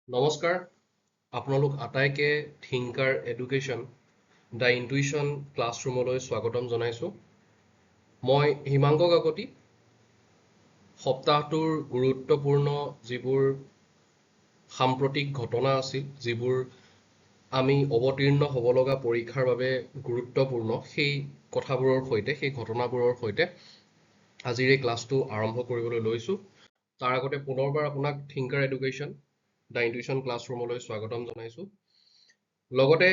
নমস্কাৰ আপোনালোক আটাইকে থিংকাৰ এডুকেশ্যন দ্য ইনটুইশ্যন ক্লাছৰুমলৈ স্বাগতম জনাইছোঁ। মই হিমাংক কাকতি সপ্তাহটোৰ গুৰুত্বপূৰ্ণ যিবোৰ সাম্প্ৰতিক ঘটনা আছিল, যিবোৰ আমি অৱতীৰ্ণ হ'ব লগা পৰীক্ষাৰ বাবে গুৰুত্বপূৰ্ণ, সেই ঘটনাবোৰৰ সৈতে আজিৰ এই ক্লাছটো আৰম্ভ কৰিবলৈ লৈছোঁ। তাৰ আগতে পুনৰবাৰ আপোনাক থিংকাৰ এডুকেশ্যন দ্য ইনটুইশ্যন ক্লাছৰুমলৈ স্বাগতম জনাইছোঁ। লগতে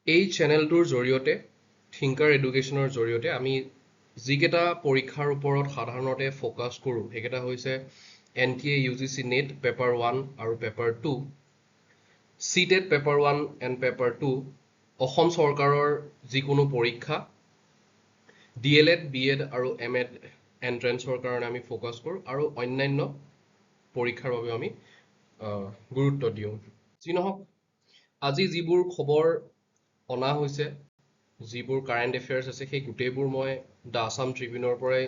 এই চেনেলটোৰ জৰিয়তে থিংকাৰ এডুকেশ্যনৰ জৰিয়তে আমি যিকেইটা পৰীক্ষাৰ ওপৰত সাধাৰণতে ফ'কাছ কৰোঁ সেইকেইটা হৈছে NTA UGC নেট পেপাৰ 1 আৰু paper 2, CTET paper 1 and paper 2, Assam চৰকাৰৰ যিকোনো পৰীক্ষা, DLED, BEd আৰু MEd এণ্ট্ৰেন্সৰ কাৰণে আমি ফ'কাছ কৰোঁ আৰু অন্যান্য পৰীক্ষাৰ বাবে আমি গুৰুত্ব দিওঁ। যি নহওক, আজি যিবোৰ খবৰ অনা হৈছে, যিবোৰ কাৰেণ্ট এফেয়াৰ্ছ আছে, সেই গোটেইবোৰ মই দ্য আছাম ট্ৰিবিউনৰ পৰাই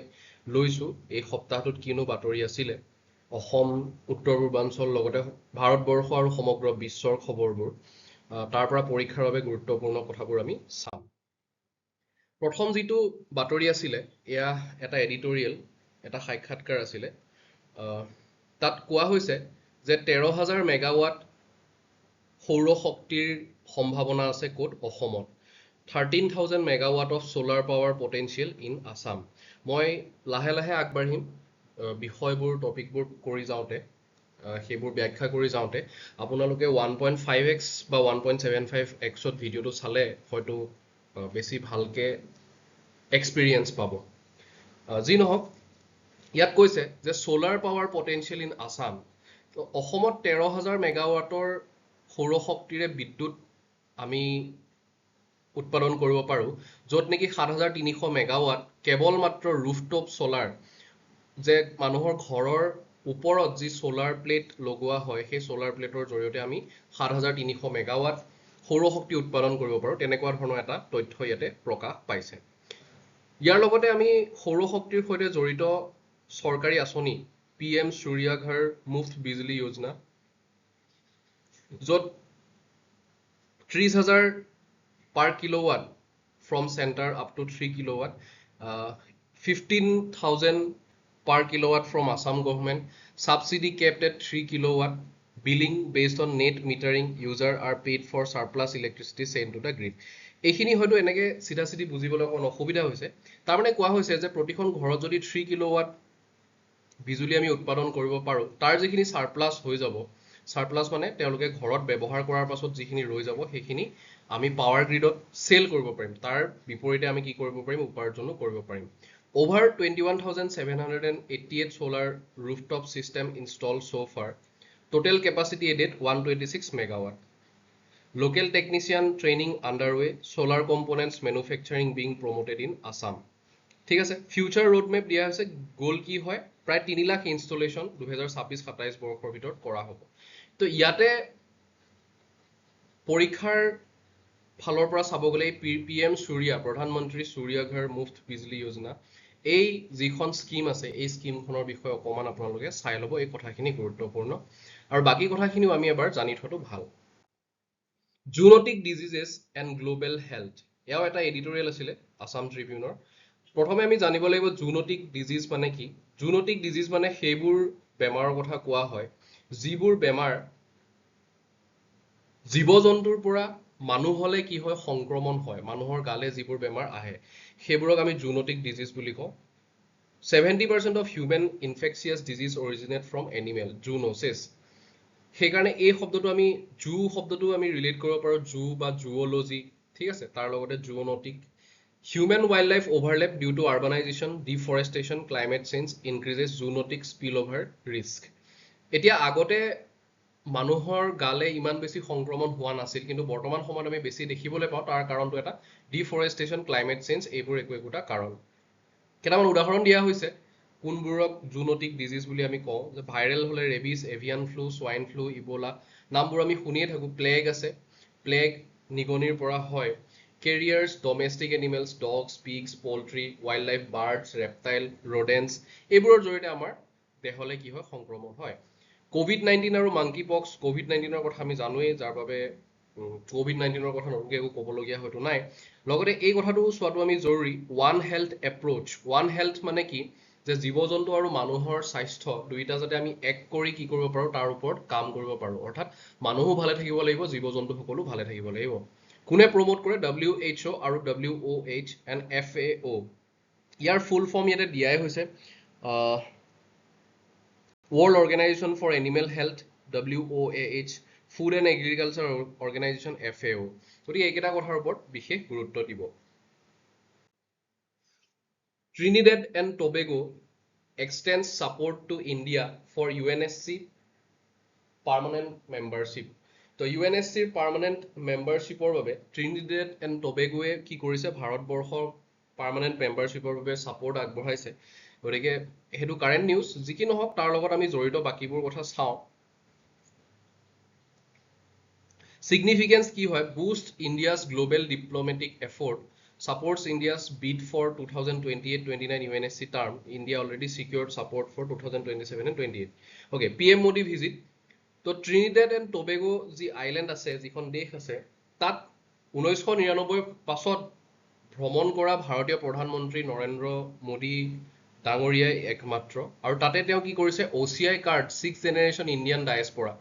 লৈছোঁ। এই সপ্তাহটোত কিনো বাতৰি আছিলে, অসম, উত্তৰ পূৰ্বাঞ্চল, লগতে ভাৰতবৰ্ষ আৰু সমগ্ৰ বিশ্বৰ খবৰবোৰ, তাৰ পৰা পৰীক্ষাৰ বাবে গুৰুত্বপূৰ্ণ কথাবোৰ আমি চাম। প্ৰথম যিটো বাতৰি আছিলে, এয়া এটা এডিটৰিয়েল, এটা সাক্ষাৎকাৰ আছিলে। তাত কোৱা হৈছে যে 13,000 মেগাৱাট সৌৰ শক্তিৰ সম্ভাৱনা আছে ক'ত? অসমত। 13,000 megawatt of solar power potential in Assam. মই লাহে লাহে আগবাঢ়িম বিষয়বোৰ, টপিকবোৰ কৰি যাওঁতে, সেইবোৰ ব্যাখ্যা কৰি যাওঁতে আপোনালোকে 1.5x বা 1.75x ভিডিঅ'টো চালে হয়তো বেছি ভালকে এক্সপিৰিয়েঞ্চ পাব। যি নহওক, ইয়াত কৈছে যে solar power potential in Assam. অসমত 13,000 মেগাৱাটৰ সৌৰশক্তিৰে বিদ্যুৎ আমি উৎপাদন কৰিব পাৰোঁ, য'ত নেকি 7,300 মেগাৱাট কেৱল মাত্ৰ ৰুফটপ সোলাৰ, যে মানুহৰ ঘৰৰ ওপৰত যি সোলাৰ প্লেট লগোৱা হয়, সেই সোলাৰ প্লেটৰ জৰিয়তে আমি 7,300 মেগাৱাট সৌৰশক্তি উৎপাদন কৰিব পাৰোঁ, তেনেকুৱা ধৰণৰ এটা তথ্য ইয়াতে প্ৰকাশ পাইছে। ইয়াৰ লগতে আমি সৌৰশক্তিৰ সৈতে জড়িত চৰকাৰী আঁচনি PM সূৰ্য ঘৰ মুফ্ত বিজলী যোজনা, য'ত 30,000 per kilowatt from center up to 3 kilowatt, 15,000 per kilowatt from Assam government, subsidy capped at 3 kilowatt, billing based on net metering, user are paid for surplus electricity sent to the grid. এইখিনি হয়তো এনেকে চিধা চিধি বুজিবলৈ অকণ অসুবিধা হৈছে। তাৰমানে কোৱা হৈছে যে প্ৰতিখন ঘৰত যদি 3 কিলোৱাট বিজুলী আমি উৎপাদন কৰিব পাৰোঁ, তাৰ যিখিনি সাৰপ্লাছ হৈ যাব, সাৰপ্লাছ মানে তেওঁলোকে ঘৰত ব্যৱহাৰ কৰাৰ পাছত যিখিনি ৰৈ যাব, সেইখিনি আমি পাৱাৰ গ্ৰিডত চেল কৰিব পাৰিম। তাৰ বিপৰীতে আমি কি কৰিব পাৰিম? উপাৰ্জনো কৰিব পাৰিম। Over 21,788 solar rooftop system installed so far. Total capacity added 126 megawatt. Local technician training underway. Solar components manufacturing being promoted in Assam. ঠিক আছে, ফিউচাৰ ৰোডমেপ দিয়া হৈছে। গ'ল কি হয়? প্ৰায় 3 লাখ ইনষ্টলেশ্যন 2026-27 বৰ্ষৰ ভিতৰত কৰা হ'ব। তো ইয়াতে পৰীক্ষাৰ ফালৰ পৰা চাব গ'লে PM সূৰ্য, প্ৰধানমন্ত্ৰী সূৰ্য ঘৰ মুফ্ত বিজলী যোজনা, এই যিখন স্কিম আছে, এই স্কিমখনৰ বিষয়ে অকণমান আপোনালোকে চাই ল'ব। এই কথাখিনি গুৰুত্বপূৰ্ণ আৰু বাকী কথাখিনিও আমি এবাৰ জানি থোৱাটো ভাল। Zoonotic diseases and global health, এয়াও এটা এডিটৰিয়েল আছিলে আছাম ট্ৰিবিউনৰ। প্ৰথমে আমি জানিব লাগিব জুনোটিক ডিজিজ মানে কি। জুনোটিক ডিজিজ মানে সেইবোৰ বেমাৰৰ কথা কোৱা হয়, যিবোৰ বেমাৰ জীৱ জন্তুৰ পৰা মানুহলৈ কি হয়? সংক্ৰমণ হয়। মানুহৰ গালে যিবোৰ বেমাৰ আহে, সেইবোৰক আমি জুনোটিক ডিজিজ বুলি কওঁ। 70% of human infectious disease originate from animal, জুনোচিছ। সেইকাৰণে এই শব্দটো আমি শব্দটো আমি ৰিলেট কৰিব পাৰোঁ জু বা জুঅ'লজি, ঠিক আছে, তাৰ লগতে zoonotic. Human wildlife overlap due to urbanization, deforestation, climate change increases zoonotic spillover risk. এতিয়া আগতে মানুহৰ গালে ইমান বেছি সংক্ৰমণ হোৱা নাছিল, কিন্তু বৰ্তমান সময়ত আমি বেছি দেখিবলৈ পাওঁ। তাৰ কাৰণটো এটা ডিফৰেষ্টেশ্যন, ক্লাইমেট চেঞ্জ, এইবোৰ একোটা কাৰণ। কেইটামান উদাহৰণ দিয়া হৈছে কোনবোৰক জুনোটিক ডিজিজ বুলি আমি কওঁ। যে ভাইৰেল হ'লে rabies, avian flu, swine flu, Ebola, নামবোৰ আমি শুনিয়ে থাকোঁ। প্লেগ আছে, প্লেগ নিগনিৰ পৰা হয়। Carriers, domestic animals, dogs, pigs, poultry, wildlife, birds, reptile, rodents, এইবোৰৰ জৰিয়তে আমাৰ দেহলৈ কি হয়? সংক্ৰমণ হয়। COVID-19 আৰু মাংকি পক্স COVID-19 কথা আমি জানোৱেই যাৰ বাবে COVID-19 কথা নতুনকৈ একো ক'বলগীয়া হয়তো নাই লগতে এই কথাটো চোৱাটো আমি জৰুৰী one health approach one health মানে কি যে জীৱ-জন্তু আৰু মানুহৰ স্বাস্থ্য দুইটা যাতে আমি এক কৰি কি কৰিব পাৰো তাৰ ওপৰত কাম কৰিব পাৰো অৰ্থাৎ মানুহো ভালে থাকিব লাগিব জীৱ-জন্তু সকলো ভালে থাকিব লাগিব কোনে প্ৰমোট কৰে WHO আৰু WOH and FAO year full form ইয়াতে দিয়াই হৈছে World Organization for Animal Health WOAH Food and Agriculture Organization FAO গতিকে এইকেইটা কথাৰ ওপৰত বিশেষ গুৰুত্ব দিব Trinidad and Tobago extends support to India for UNSC permanent membership তো UNSC permanent membership ৰ বাবে Trinidad and Tobago এ কি কৰিছে ভাৰতবৰ্ষৰ permanent membership ৰ বাবে support আগবঢ়াইছে গতিকে হেতু কাৰেন্ট নিউজ যি কি নহওক তাৰ লগত আমি জড়িত বাকিবোৰ কথা চাও Significance কি হয় boost India's global diplomatic effort supports India's bid for 2028-29 UNSC term India already secured support for 2027 and 28 okay PM Modi visit তো Trinidad and Tobago যি আইল্যান্ড আছে যিখন দেশ আছে তাত 1999 পাছত ভ্ৰমণ কৰা ভাৰতীয় প্ৰধানমন্ত্ৰী নৰেন্দ্ৰ মোদী ডাঙৰীয়াই একমাত্ৰ আৰু তাতে তেওঁ কি কৰিছে OCI card 6th generation Indian diaspora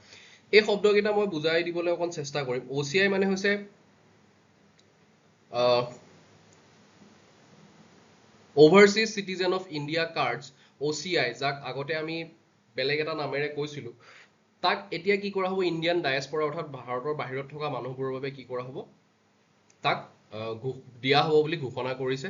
এই শব্দকেইটা মই বুজাই দিবলৈ অকন চেষ্টা কৰিম OCI মানে হৈছে Overseas Citizen of India Cards OCI যাক আগতে আমি বেলেগ এটা নামেৰে কৈছিলো তাক এতিয়া কি কৰা হ'ব ইন্ডিয়ান ডায়াসপোৰা অৰ্থাৎ ভাৰতৰ বাহিৰত থকা মানুহবোৰৰ বাবে কি কৰা হ'ব তাক দিয়া হ'ব বুলি ঘোষণা কৰিছে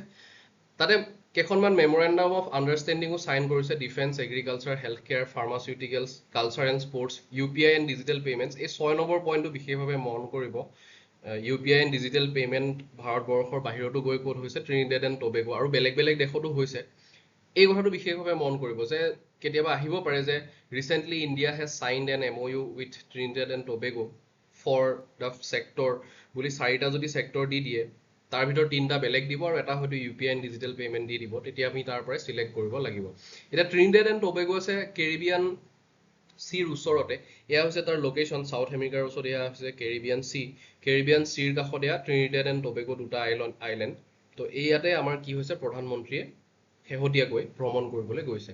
তাতে কেখনমান মেমোৰেন্ডাম অফ আন্ডাৰষ্টেণ্ডিংও সাইন কৰিছে defence agriculture health care pharmaceuticals culture and sports UPI and digital payments এই 6 নম্বৰ পইণ্টটো বিশেষভাৱে মন কৰিব UPI এণ্ড ডিজিটেল পেমেন্ট ভাৰতবৰ্ষৰ বাহিৰতো গৈ ক'ত হৈছে Trinidad and Tobago আৰু বেলেগ বেলেগ দেশতো হৈছে এই কথাটো বিশেষভাৱে মন কৰিব যে কেতিয়াবা আহিব পাৰে যে recently India has signed an MOU with Trinidad and Tobago for the sector বুলি চাৰিটা যদি সেক্টৰ দি দিয়ে তাৰ ভিতৰত তিনটা বেলেগ দিব আৰু এটা হয়তো UPI এণ্ড ডিজিটেল পেমেন্ট দি দিব তেতিয়া আমি তাৰ পৰা সিলেক্ট কৰিব লাগিব এটা Trinidad and Tobago আছে কেৰিবিয়ান সিৰ ওচৰতে এয়া হৈছে তাৰ লোকেশন সাউথ আমেৰিকাৰ ওচৰত এয়া হৈছে কেৰিবিয়ান সিৰ কাষত এয়া Trinidad and Tobago দুটা আইল্যান্ড তো এইয়াতে আমাৰ কি হৈছে প্ৰধানমন্ত্ৰীয়ে শেহতীয়াকৈ ভ্ৰমণ কৰিবলৈ গৈছে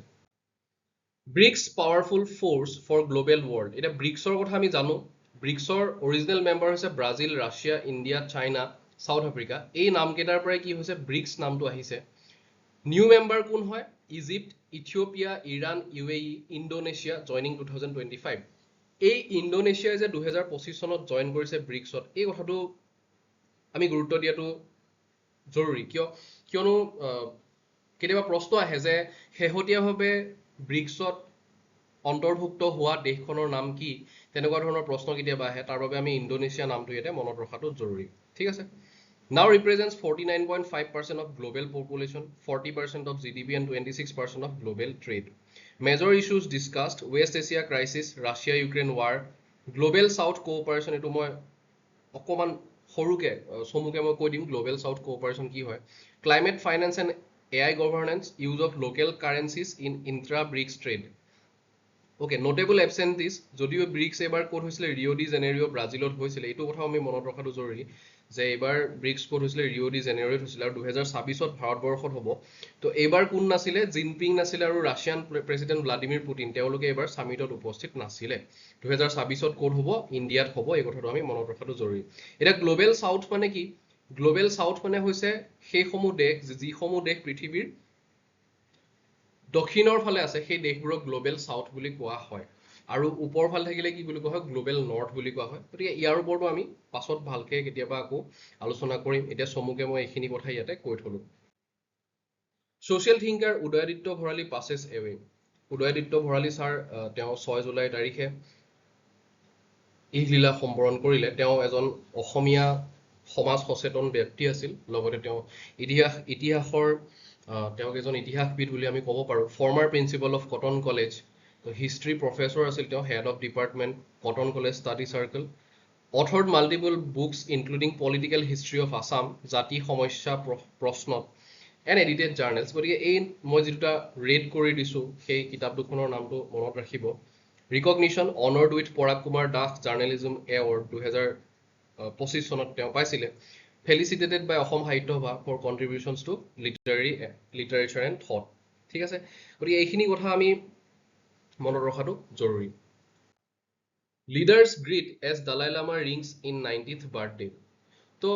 BRICS powerful force for global world এটা BRICSৰ কথা আমি জানো BRICSৰ অৰিজিনেল মেম্বাৰ হৈছে Brazil Russia India China south Africa এই নামকেইটাৰ পৰাই কি হৈছে BRICS নামটো আহিছে নিউ মেম্বাৰ কোন হয় Egypt Ethiopia Iran UAE Indonesia joining 2025 এই ইণ্ডোনেছিয়াই যে 2025 চনত জয়েন কৰিছে BRICSত এই কথাটো আমি গুৰুত্ব দিয়াটো জৰুৰী কিয়নো কেতিয়াবা প্ৰশ্ন আহে যে শেহতীয়াভাৱে BRICSত অন্তৰ্ভুক্ত হোৱা দেশখনৰ নাম কি তেনেকুৱা ধৰণৰ প্ৰশ্ন কেতিয়াবা আহে তাৰ বাবে আমি ইণ্ডোনেছিয়া নামটো ইয়াতে মনত ৰখাটো জৰুৰী ঠিক আছে now represents 49.5% of global population 40% of GDP and 26% of global trade major issues discussed West Asia crisis Russia Ukraine war global south cooperation এটো মই অকমান সৰুকে সমুকে মই কৈ দিম গ্লোবাল সাউথ কোঅপাৰেশন কি হয় climate finance and AI governance use of local currencies in intra BRICS trade okay notable absentees যদিও BRICS এবাৰ কোড হৈছিল ৰিও ডি জেনেৰিও ব্ৰাজিলত হৈছিল এইটো কথা আমি মনত ৰখাটো জৰুৰী যে এবাৰ BRICS কোড হৈছিল ৰিও ডি জেনেৰিওত হৈছিল আৰু 2026ত ভাৰতবৰ্ষত হ'ব তো এবাৰ কোন নাছিলে জিনপিং নাছিলে আৰু ৰাছিয়ান প্ৰেসিডেন্ট ভ্লাদিমিৰ পুতিন তেওঁলোকে এবাৰ সামিটত উপস্থিত নাছিলে 2026ত কোড হ'ব ইণ্ডিয়াত হ'ব এই কথাটো আমি মনত ৰখাটো জৰুৰী এটা গ্লোবাল সাউথ মানে কি গ্লোবাল সাউথ মানে হৈছে সেই সমূহ দেশ যিসমূহ দেশ পৃথিৱীৰ দক্ষিণৰ ফালে আছে সেই দেশবোৰক গ্লোবাল সাউথ বুলি কোৱা হয় আৰু ওপৰ ফালে থাকিলে কি বুলি কোৱা হয় গ্লোবাল নৰ্থ বুলি কোৱা হয় গতিকে ইয়াৰ ওপৰতো আমি পাছত ভালকে কেতিয়াবা আকৌ আলোচনা কৰিম এতিয়া সমুকে মই এইখিনি কথা ইয়াতে কৈ থলো social thinker Udayaditya Bharali passes away Udayaditya Bharali sir তেওঁ 6 জুলাই তাৰিখে ইহলীলা সম্বৰণ কৰিলে তেওঁ এজন অসমীয়া সমাজ সচেতন ব্যক্তি আছিল লগতে তেওঁ ইতিহাসৰ তেওঁক এজন ইতিহাসবিদ বুলি আমি ক'ব পাৰো former principal of Cotton College তো হিষ্ট্ৰী প্ৰফেসৰ আছিল তেওঁ head of department Cotton College study circle authored multiple books including political history of Assam জাতি সমস্যা প্ৰশ্নত and edited journals গতিকে এই মই যেটা ৰেড কৰি দিছো সেই কিতাপ দুখনৰ নামটো মনত ৰাখিব recognition honoured with Parag Kumar Das journalism award 2025 চনত তেওঁ পাইছিলে felicitated by Assam Sahitya Sabha for contributions to literature and thought ঠিক আছে গতিকে এইখিনি কথা আমি মনত ৰখাটো জৰুৰী leaders greet as Dalai Lama rings in 90th birthday তো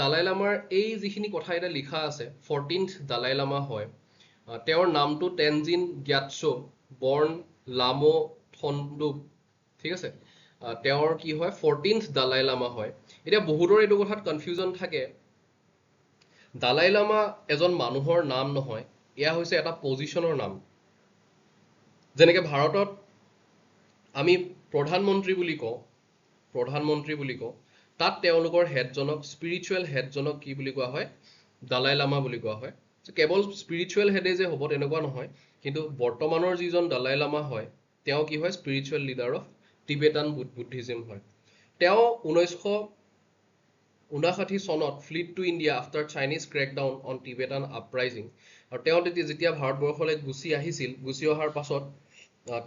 দালাই লামাৰ এই যিখিনি কথা এটা লিখা আছে 14th দালাই লামা হয় তেওঁৰ নামটো টেনজিন গ্যাটছো বৰ্ণ লামো থণ্ডুপ ঠিক আছে তেওঁৰ কি হয় 14th দালাই লামা হয় এতিয়া বহুতৰ এইটো কথাত কনফিউজন থাকে দালাই লামা এজন মানুহৰ নাম নহয় এয়া হৈছে এটা পজিশনৰ নাম যেনেকৈ ভাৰতত আমি প্ৰধানমন্ত্ৰী বুলি কওঁ তাত তেওঁলোকৰ হেডজনক স্পিৰিচুৱেল হেডজনক কি বুলি কোৱা হয় দালাই লামা বুলি কোৱা হয় কেৱল স্পিৰিচুৱেল হেডে যে হ'ব তেনেকুৱা নহয় কিন্তু বৰ্তমানৰ যিজন দালাই লামা হয় তেওঁ কি হয় spiritual leader of Tibetan Buddhism হয় তেওঁ 1959 চনত fled to India after Chinese crackdown on Tibetan uprising আৰু তেওঁ যেতিয়া ভাৰতবৰ্ষলৈ গুচি অহাৰ পাছত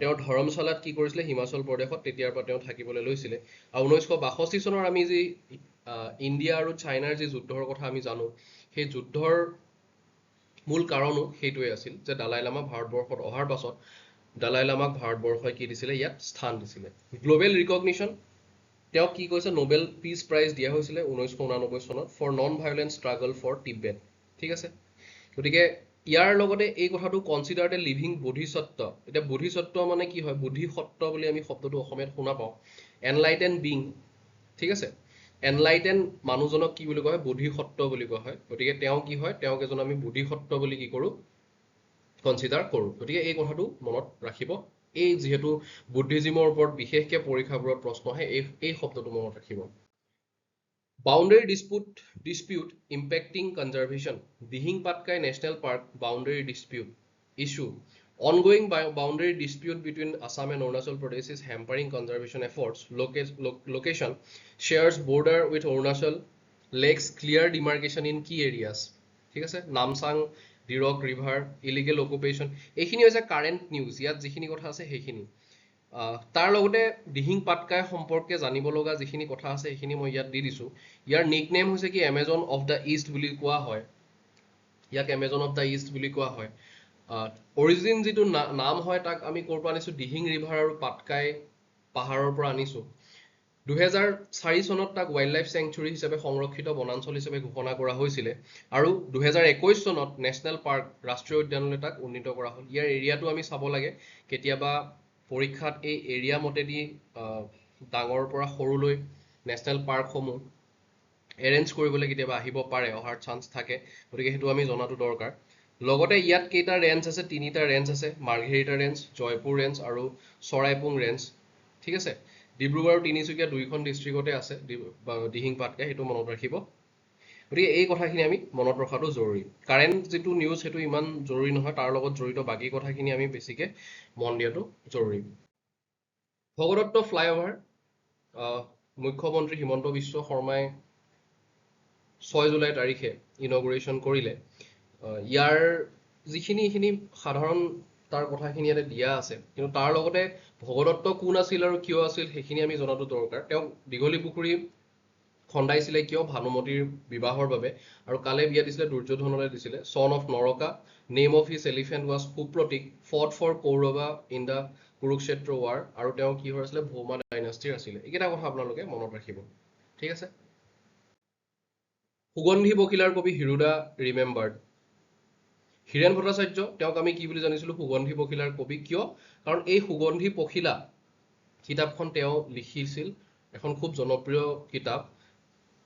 তেওঁ ধৰ্মশালাত কি কৰিছিলে হিমাচল প্ৰদেশত তেতিয়াৰ পৰা তেওঁ থাকিবলৈ লৈছিলে আৰু 1962 চনৰ আমি যি ইণ্ডিয়া আৰু চাইনাৰ যি যুদ্ধৰ কথা আমি জানো সেই যুদ্ধৰ মূল কাৰণো সেইটোৱে আছিল যে দালাই লামা ভাৰতবৰ্ষত অহাৰ পাছত দালাই লামাক ভাৰতবৰ্ষই কি দিছিলে ইয়াত স্থান দিছিলে গ্লোবেল ৰিকগনিশ্যন তেওঁক কি কৈছে নোবেল পিচ প্ৰাইজ দিয়া হৈছিলে 1989 চনত for non violent struggle for Tibet ঠিক আছে গতিকে ইয়াৰ লগতে এই কথাটো কনচিডাৰ্ড এ লিভিং বোধিসত্ত্ব এতিয়া বোধিসত্ত্ব মানে কি হয় বোধিসত্ত্ব বুলি আমি শব্দটো অসমীয়াত শুনা পাওঁ এনলাইটেন বিং ঠিক আছে এনলাইটেন মানুহজনক কি বুলি কোৱা হয় বোধিসত্ত্ব বুলি কোৱা হয় গতিকে তেওঁ কি হয় তেওঁক এজন আমি বোধিসত্ত্ব বুলি কি কৰোঁ কনচিডাৰ কৰোঁ গতিকে এই কথাটো মনত ৰাখিব এই যিহেতু বুদ্ধিজিমৰ ওপৰত বিশেষকৈ পৰীক্ষাবোৰত প্ৰশ্ন আহে এই শব্দটো মনত ৰাখিব boundary dispute impacting conservation Dihing Patkai national park boundary dispute issue ongoing boundary dispute between Assam and Arunachal Pradesh is hampering conservation efforts location shares border with Arunachal lacks clear demarcation in key areas ঠিক আছে Namchang ডিৰক river illegal occupation এইখিনি হৈছে current news ইয়াত যিখিনি কথা আছে সেইখিনি তাৰ লগতে দিহিং পাটকাই সম্পৰ্কে জানিব লগা যিখিনি কথা আছে সেইখিনি মই ইয়াত দি দিছোঁ ইয়াৰ নিকনেম হৈছে কি এমেজন অফ দ্য ইষ্ট বুলি কোৱা হয় ইয়াক এমেজন অফ দ্য ইষ্ট বুলি কোৱা হয় অৰিজিন যিটো নাম হয় তাক আমি ক'ৰ পৰা আনিছোঁ দিহিং ৰিভাৰ আৰু পাটকাই পাহাৰৰ পৰা আনিছোঁ 2004 চনত তাক ৱাইল্ড লাইফ চেংচুৰী হিচাপে সংৰক্ষিত বনাঞ্চল হিচাপে ঘোষণা কৰা হৈছিলে আৰু 2021 চনত নেশ্যনেল পাৰ্ক ৰাষ্ট্ৰীয় উদ্যানলৈ তাক উন্নীত কৰা হ'ল ইয়াৰ এৰিয়াটো আমি চাব লাগে কেতিয়াবা পৰীক্ষাত এই এৰিয়া মতেদি ডাঙৰ পৰা সৰুলৈ নেশ্যনেল পাৰ্কসমূহ এৰেঞ্জ কৰিবলৈ কেতিয়াবা আহিব পাৰে অহাৰ চান্স থাকে গতিকে সেইটো আমি জনাটো দৰকাৰ লগতে ইয়াত কেইটা ৰেঞ্জ আছে তিনিটা ৰেঞ্জ আছে মাৰ্ঘেৰিটা ৰেঞ্জ জয়পুৰ ৰেঞ্জ আৰু চৰাইপুং ৰেঞ্জ ঠিক আছে ডিব্ৰুগড় আৰু তিনিচুকীয়া দুইখন ডিষ্ট্ৰিক্টতে আছে দিহিং পাটকাই সেইটো মনত ৰাখিব গতিকে এই কথাখিনি আমি মনত ৰখাটো জৰুৰী কাৰেণ্ট যিটো নিউজ সেইটো ইমান জৰুৰী নহয় তাৰ লগত জড়িত বাকী কথাখিনি আমি বেছিকৈ মন দিয়াটো জৰুৰী ভগদত্ত ফ্লাইঅভাৰ মুখ্যমন্ত্ৰী হিমন্ত বিশ্ব শৰ্মাই 6 জুলাই তাৰিখে ইনগুৰেশ্যন কৰিলে ইয়াৰ যিখিনি সাধাৰণ তাৰ কথাখিনি ইয়াতে দিয়া আছে কিন্তু তাৰ লগতে ভগদত্ত কোন আছিল আৰু কিয় আছিল সেইখিনি আমি জনাটো দৰকাৰ তেওঁ দীঘলী পুখুৰী খন্দাইছিলে কিয় ভানুমতীৰ বিবাহৰ বাবে আৰু কালে বিয়া দিছিলে দুৰ্যোধনলৈ দিছিলে son of Naraka name of his elephant was Supratika fought for Kaurava in the Kurukshetra war আৰু তেওঁ কি হৈ আছিলে ভৌমা ডাইনাষ্টিৰ আছিলে এইকেইটা কথা আপোনালোকে মনত ৰাখিব ঠিক আছে সুগন্ধি পখিলাৰ কবি হিৰুদা ৰিমেম্বাৰ্ড হীৰেণ ভট্টাচাৰ্য তেওঁক আমি কি বুলি জানিছিলোঁ সুগন্ধি পখিলাৰ কবি কিয় কাৰণ এই সুগন্ধি পখিলা কিতাপখন তেওঁ লিখিছিল এখন খুব জনপ্ৰিয় কিতাপ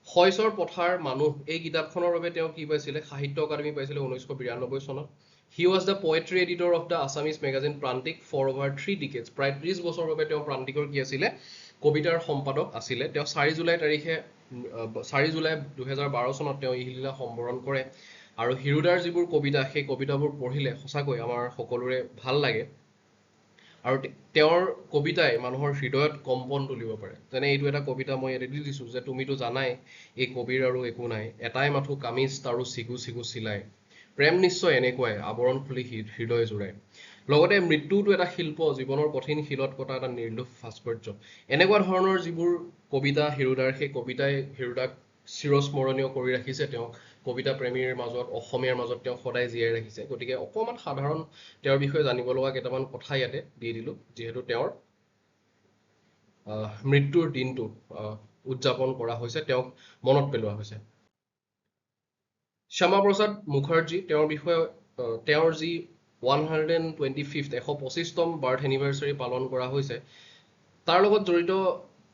শইচৰ পথাৰ মানুহ এই কিতাপখনৰ বাবে তেওঁ কি পাইছিলে সাহিত্য একাডেমী পাইছিলে 1992 চনত he was the poetry editor of the Assamese magazine Prantik for over 3 decades প্ৰায় 30 বছৰৰ বাবে তেওঁ প্ৰান্তিকৰ কি আছিলে কবিতাৰ সম্পাদক আছিলে তেওঁ 4 জুলাই 2012 চনত তেওঁ ইহিলীলা সম্বৰণ কৰে আৰু হিৰুদাৰ যিবোৰ কবিতা সেই কবিতাবোৰ পঢ়িলে সঁচাকৈ আমাৰ সকলোৰে ভাল লাগে আৰু তেওঁৰ কবিতাই মানুহৰ হৃদয়ত কম্পন তুলিব পাৰে যেনে এইটো এটা কবিতা মই ইয়াতে দি দিছোঁ যে তুমিতো জানাই এই কবিৰ আৰু একো নাই এটাই মাথো কামিজ তাৰো চিগু চিগু চিলাই প্ৰেম নিশ্চয় এনেকুৱাই আৱৰণ খুলি হৃদয় জোৰাই লগতে মৃত্যুটো এটা শিল্প, জীৱনৰ কঠিন শিলত কটা এটা নিৰ্লোভ ভাস্কৰ্য। এনেকুৱা ধৰণৰ যিবোৰ কবিতা হেৰুদাৰ, সেই কবিতাই হেৰুদাক চিৰস্মৰণীয় কৰি ৰাখিছে, তেওঁক কবিতা প্ৰেমীৰ মাজত, অসমীয়াৰ মাজত তেওঁক সদায় জীয়াই ৰাখিছে। গতিকে অকণমান সাধাৰণ তেওঁৰ বিষয়ে জানিব লগা কেইটামান কথা ইয়াতে দি দিলোঁ, যিহেতু তেওঁৰ মৃত্যুৰ দিনটো উদযাপন কৰা হৈছে, তেওঁক মনত পেলোৱা হৈছে। শ্যামাপ্ৰসাদ মুখাৰ্জী, তেওঁৰ বিষয়ে তেওঁৰ যি 125th 125তম বাৰ্থ এনিভাৰ্চাৰী পালন কৰা হৈছে, তাৰ লগত জড়িত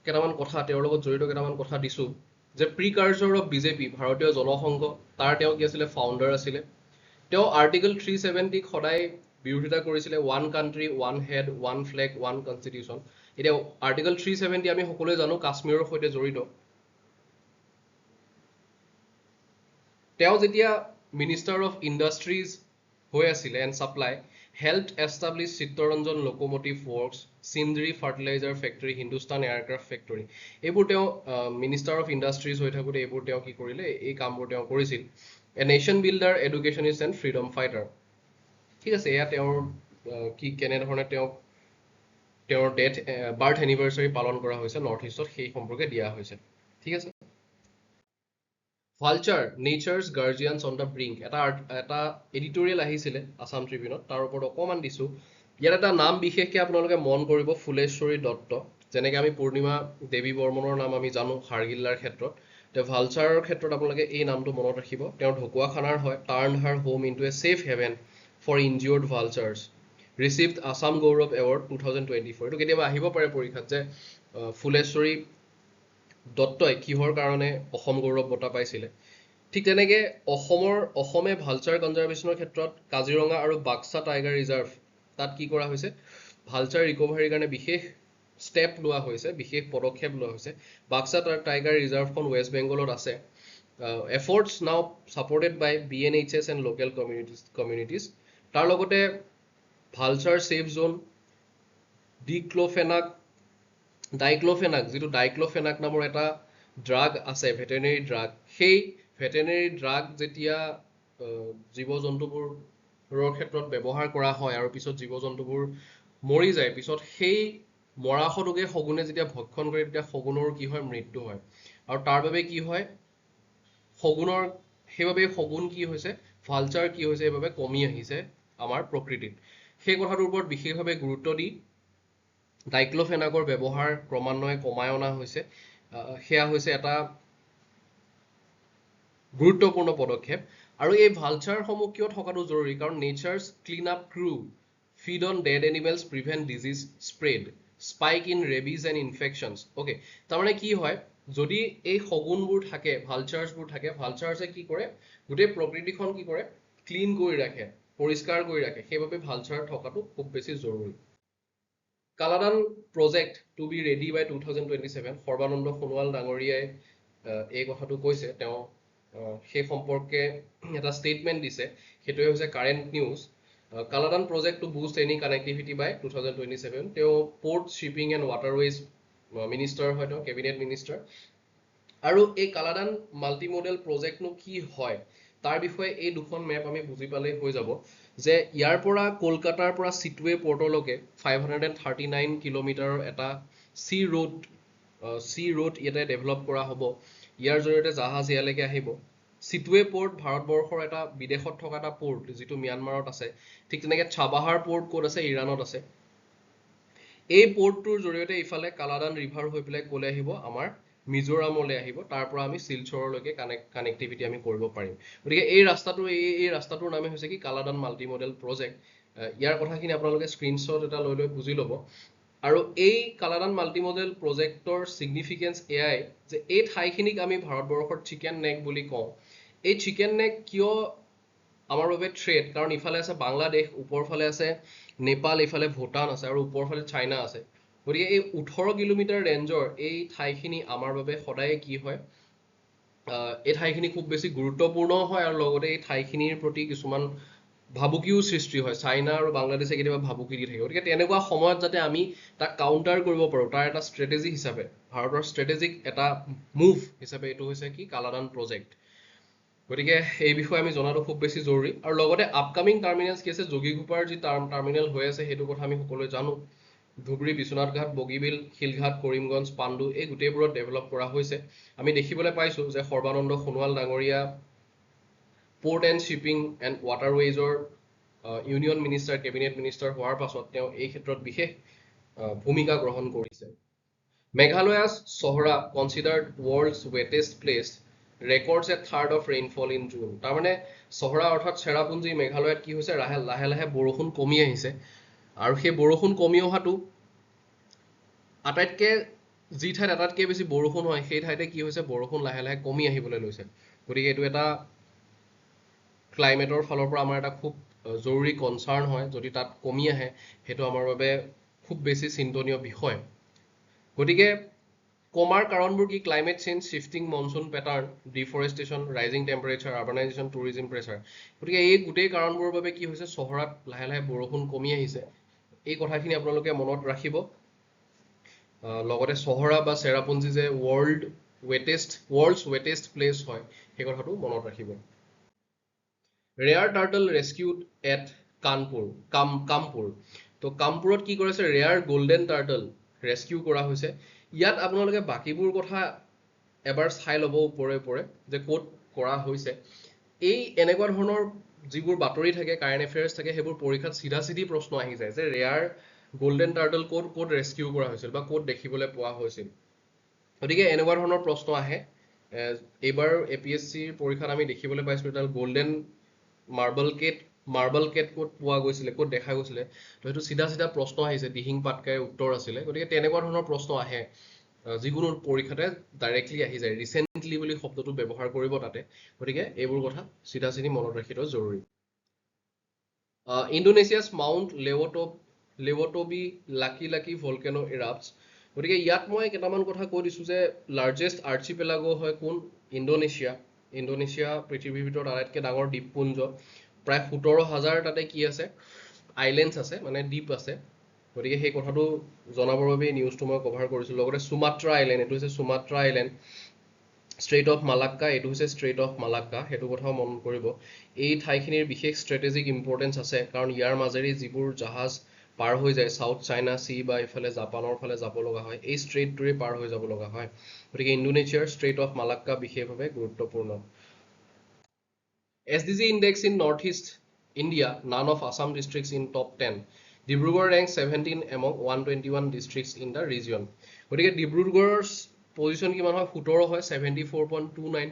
কেইটামান কথা, তেওঁৰ লগত জড়িত কেইটামান কথা দিছোঁ। যে প্ৰিকাৰ্চৰ অফ বিজেপি, ভাৰতীয় জনসংঘ, তাৰ তেওঁ কি আছিলে, ফাউণ্ডাৰ আছিলে। তেওঁ আৰ্টিকল 370ক সদায় বিৰোধিতা কৰিছিলে, one country, one head, one flag, one constitution. এতিয়া আৰ্টিকল 370 আমি সকলোৱে জানো কাশ্মীৰৰ সৈতে জড়িত। তেওঁ যেতিয়া মিনিষ্টাৰ অফ ইণ্ডাষ্ট্ৰিজ হৈ আছিলে and supply, help establish Chittaranjan locomotive works, Sindri fertiliser factory, Hindustan aircraft factory, এইবোৰ তেওঁ মিনিষ্টাৰ অফ ইণ্ডাষ্ট্ৰিজ হৈ থাকোঁতে এইবোৰ তেওঁ কি কৰিলে, এই কামবোৰ তেওঁ কৰিছিল। A nation builder, educationist and freedom fighter. ঠিক আছে, এয়া তেওঁৰ কি কেনেধৰণে তেওঁৰ বাৰ্থ এনিভাৰ্চাৰী পালন কৰা হৈছে নৰ্থ ইষ্টত, সেই সম্পৰ্কে দিয়া হৈছে। ঠিক আছে। ভালচাৰ, নেচাৰ্ছ গাৰ্জিয়ানছ অন দ্য ব্ৰিংক, এটা এডিটৰিয়েল আহিছিলে আছাম ট্ৰিবিউনত, তাৰ ওপৰত অকণমান দিছোঁ। ইয়াত এটা নাম বিশেষকৈ আপোনালোকে মন কৰিব, ফুলেশ্বৰী দত্ত। যেনেকৈ আমি পূৰ্ণিমা দেৱী বৰ্মনৰ নাম আমি জানো হাড়গিল্লাৰ ক্ষেত্ৰত, তেওঁ ভালচাৰৰ ক্ষেত্ৰত আপোনালোকে এই নামটো মনত ৰাখিব। তেওঁ ঢকুৱাখানাৰ হয়। Turn her home into a safe haven for injured vultures, received Assam Gaurav award 2024। এইটো কেতিয়াবা আহিব পাৰে পৰীক্ষাত, যে ফুলেশ্বৰী দত্তই কিহৰ কাৰণে অসম গৌৰৱ বঁটা পাইছিলে। ঠিক তেনেকৈ অসমে ভালচাৰ কনজাৰভেশ্যনৰ ক্ষেত্ৰত কাজিৰঙা আৰু বাক্সা টাইগাৰ ৰিজাৰ্ভ, তাত কি কৰা হৈছে, ভালচাৰ ৰিকভাৰীৰ কাৰণে বিশেষ ষ্টেপ লোৱা হৈছে, বিশেষ পদক্ষেপ লোৱা হৈছে। বাক্সা টাইগাৰ ৰিজাৰ্ভখন ৱেষ্ট বেংগলত আছে। Efforts now supported by BNHS and local communities. তাৰ লগতে ভালচাৰ ছেফ জ'ন, ডাইক্ল'ফেনাক, যিটো ডাইক্ল'ফেনাক নামৰ এটা ড্ৰাগ আছে, ভেটেনেৰী ড্ৰাগ, সেই ভেটেনেৰী ড্ৰাগ যেতিয়া জীৱ জন্তুবোৰৰ ক্ষেত্ৰত ব্যৱহাৰ কৰা হয় আৰু পিছত জীৱ জন্তুবোৰ মৰি যায়, পিছত সেই মৰাশটোকে শগুনে যেতিয়া ভক্ষণ কৰে, তেতিয়া শগুনৰ কি হয়, মৃত্যু হয়। আৰু তাৰ বাবে কি হয়, সেইবাবে শগুন কি হৈছে, ভালচাৰ কি হৈছে, এইবাবে কমি আহিছে আমাৰ প্ৰকৃতিত। সেই কথাটোৰ ওপৰত বিশেষভাৱে গুৰুত্ব দি ডাইক্ল'ফেনাকৰ ব্যৱহাৰ ক্ৰমান্বয়ে কমাই অনা হৈছে। সেয়া হৈছে এটা গুৰুত্বপূৰ্ণ পদক্ষেপ। আৰু এই ভালচাৰসমূহ কিয় থকাটো জৰুৰী, কাৰণ nature's clean up crew, feed on dead animals, prevent disease spread, spike in rabies and infections. Okay, তাৰমানে কি হয়, যদি এই শগুনবোৰ থাকে, ভালচাৰ্ছবোৰ থাকে, ভালচাৰ্ছে কি কৰে, গোটেই প্ৰকৃতিখন কি কৰে, ক্লিন কৰি ৰাখে, পৰিষ্কাৰ কৰি ৰাখে। সেইবাবে ভালচাৰ থকাটো খুব বেছি জৰুৰী। Kaladan project to be ready by 2027, Sarbananda Sonowal ডাঙৰীয়াই এই কথাটো কৈছে। তেওঁ সেই সম্পৰ্কে এটা ষ্টেটমেণ্ট দিছে, সেইটোৱে হৈছে current news. Kaladan project to boost NE connectivity by 2027। তেওঁ port, shipping and waterways minister হয়, তেওঁ কেবিনেট মিনিষ্টাৰ। আৰু এই কালাদান মাল্টিমডেল প্ৰজেক্টনো কি হয়, তাৰ বিষয়ে এই দুখন মেপ আমি বুজি পালেই হৈ যাব। যে ইয়াৰ পৰা কলকাতাৰ পৰা চিটৱে পৰ্টলৈকে 539 কিলোমিটাৰৰ এটা চি ৰোড ইয়াতে ডেভেলপ কৰা হ'ব। ইয়াৰ জৰিয়তে জাহাজ ইয়ালৈকে আহিব। চিটৱে পৰ্ট ভাৰতবৰ্ষৰ এটা বিদেশত থকা এটা পৰ্ট, যিটো ম্যানমাৰত আছে। ঠিক তেনেকৈ চাবাহাৰ পৰ্ট ক'ত আছে, ইৰাণত আছে। এই পৰ্টটোৰ জৰিয়তে ইফালে কালাদান ৰিভাৰ হৈ পেলাই ক'লে আহিব, আমাৰ মিজোৰামলৈ আহিব। তাৰ পৰা আমি শিলচৰলৈকে কানেক্টিভিটি আমি কৰিব পাৰিম। গতিকে এই ৰাস্তাটোৰ নামে হৈছে কি, কালাদান মাল্টিমডেল প্ৰজেক্ট। ইয়াৰ কথাখিনি আপোনালোকে স্ক্ৰীনশ্বট এটা লৈ বুজি ল'ব। আৰু এই কালাদান মাল্টিমডেল প্ৰজেক্টৰ ছিগনিফিকেঞ্চ এয়াই যে এই ঠাইখিনিক আমি ভাৰতবৰ্ষৰ চিকেন নেক বুলি কওঁ। এই চিকেন নেক কিয় আমাৰ বাবে থ্ৰেট, কাৰণ ইফালে আছে বাংলাদেশ, ওপৰ ফালে আছে নেপাল, ইফালে ভূটান আছে, আৰু ওপৰ ফালে চাইনা আছে। গতিকে এই 18 কিলোমিটাৰ ৰেঞ্জৰ এই ঠাইখিনি আমাৰ বাবে সদায় কি হয়, এই ঠাইখিনি খুব বেছি গুৰুত্বপূৰ্ণ হয়। আৰু লগতে এই ঠাইখিনিৰ প্ৰতি কিছুমান ভাবুকিও সৃষ্টি হয়। চাইনা আৰু বাংলাদেশে কেতিয়াবা ভাবুকি দি থাকে। গতিকে তেনেকুৱা সময়ত যাতে আমি তাক কাউণ্টাৰ কৰিব পাৰোঁ, তাৰ এটা ষ্ট্ৰেটেজি হিচাপে, ভাৰতৰ ষ্ট্ৰেটেজিক এটা মুভ হিচাপে এইটো হৈছে কি, কালাদান প্ৰজেক্ট। গতিকে এই বিষয়ে আমি জনাটো খুব বেছি জৰুৰী আৰু লগতে আপকামিং টাৰ্মিনেলছ কি আছে যোগীঘোপাৰ যি টাৰ্মিনেল হৈ আছে সেইটো কথা আমি সকলোৱে জানো ধুবুৰী বিশ্বনাথ ঘাট বগীবিল শিলঘাট কৰিমগঞ্জ পাণ্ডু এই গোটেইবোৰত ডেভেলপ কৰা হৈছে আমি দেখিবলৈ পাইছো যে সৰ্বানন্দ সোণোৱাল ডাঙৰীয়া পোৰ্ট এণ্ড শ্বিপিং এণ্ড ৱাটাৰৱেজৰ ইউনিয়ন মিনিষ্টাৰ কেবিনেট মিনিষ্টাৰ হোৱাৰ পাছত তেওঁ এই ক্ষেত্ৰত বিশেষ ভূমিকা গ্ৰহণ কৰিছে Meghalaya's Sohra, considered world's wettest place, records a third of rainfall in June. তাৰমানে চহৰা অৰ্থাৎ চেৰাপুঞ্জী মেঘালয়ত কি হৈছে লাহে লাহে বৰষুণ কমি আহিছে আৰু সেই বৰষুণ কমি অহাটো আটাইতকৈ যি ঠাইত আটাইতকৈ বেছি বৰষুণ হয় সেই ঠাইতে কি হৈছে বৰষুণ লাহে লাহে কমি আহিবলৈ লৈছে গতিকে এইটো এটা ক্লাইমেটৰ ফালৰ পৰা আমাৰ এটা খুব জৰুৰী কনচাৰ্ণ হয় যদি তাত কমি আহে সেইটো আমাৰ বাবে খুব বেছি চিন্তনীয় বিষয় গতিকে কমাৰ কাৰণবোৰ কি climate change shifting monsoon pattern deforestation rising temperature urbanisation tourism pressure গতিকে এই গোটেই কাৰণবোৰৰ বাবে কি হৈছে চহৰত লাহে লাহে বৰষুণ কমি আহিছে এই কথাখিনি আপোনালোকে মনত ৰাখিব লগতে চহৰা বা চেৰাপুঞ্জী যে ৱৰ্ল্ডছ ৱেটেষ্ট প্লেচ হয় সেই কথাটো মনত ৰাখিব ৰেয়াৰ টাৰ্টল ৰেস্কিউড এট কামপুৰ তো কামপুৰত কি কৰিছে ৰেয়াৰ গল্ডেন টাৰ্টল ৰেস্কিউ কৰা হৈছে ইয়াত আপোনালোকে বাকীবোৰ কথা এবাৰ চাই ল'ব ওপৰে যে ক'ত কৰা হৈছে এই এনেকুৱা ধৰণৰ যিবোৰ বাতৰি থাকে কাৰেণ্ট এফেয়াৰ্ছ থাকে সেইবোৰ পৰীক্ষাত চিধা প্ৰশ্ন আহি যায় যে ৰেয়াৰ গল্ডেন টাৰ্টল ক'ত ৰেস্কিউ কৰা হৈছিল বা ক'ত দেখিবলৈ পোৱা হৈছিল গতিকে এনেকুৱা ধৰণৰ প্ৰশ্ন আহে এইবাৰ APSCৰ পৰীক্ষাত আমি দেখিবলৈ পাইছোঁ এডাল গল্ডেন মাৰ্বল কেট ক'ত পোৱা গৈছিলে ক'ত দেখা গৈছিলে তো সেইটো চিধা প্ৰশ্ন আহিছে দিহিং পাটকাইৰ উত্তৰ আছিলে গতিকে তেনেকুৱা ধৰণৰ প্ৰশ্ন আহে যিকোনো পৰীক্ষাতে ডাইৰেক্টলি আহি যায় ৰিচেণ্টলি বুলি শব্দটো ব্যৱহাৰ কৰিব তাতে গতিকে এইবোৰ কথা চিধা মনত ৰাখি থোৱা জৰুৰী ইণ্ডোনেছিয়াছ মাউণ্ট লেৱটবি লাকি ভলকেনো ইৰাপছ গতিকে ইয়াত মই কেইটামান কথা কৈ দিছোঁ যে লাৰ্জেষ্ট আৰ্চিপেলাগো হয় কোন ইণ্ডোনেছিয়া পৃথিৱীৰ ভিতৰত আটাইতকৈ ডাঙৰ দ্বীপপুঞ্জ প্ৰায় 17,000 তাতে কি আছে আইলেণ্ডছ আছে মানে দ্বীপ আছে গতিকে সেই কথাটো জনাবৰ বাবে নিউজটো মই কভাৰ কৰিছোঁ লগতে সুমাত্ৰা আইলেণ্ড এইটো হৈছে Sumatra island strait of Malacca এইটো হৈছে ষ্ট্ৰেইট অফ মালাক্কা সেইটো কথাও মন কৰিব এই ঠাইখিনিৰ বিশেষ ষ্ট্ৰেটেজিক ইম্পৰ্টেঞ্চ আছে কাৰণ ইয়াৰ মাজেৰে যিবোৰ জাহাজ পাৰ হৈ যায় সাউথ চাইনা চি বা ইফালে জাপানৰ ফালে যাব লগা হয় এই ষ্ট্ৰেইটটোৰে পাৰ হৈ যাব লগা হয় গতিকে ইণ্ডোনেছিয়াৰ ষ্ট্ৰেইট অফ মালাক্কা বিশেষভাৱে গুৰুত্বপূৰ্ণ SDG index in Northeast India, none of Assam districts in top 10. Dibrugarh ranks 17 among 121 districts in the region. গতিকে ডিব্ৰুগড়ৰ পজিশ্যন কিমান হয় 17 হয় 74.29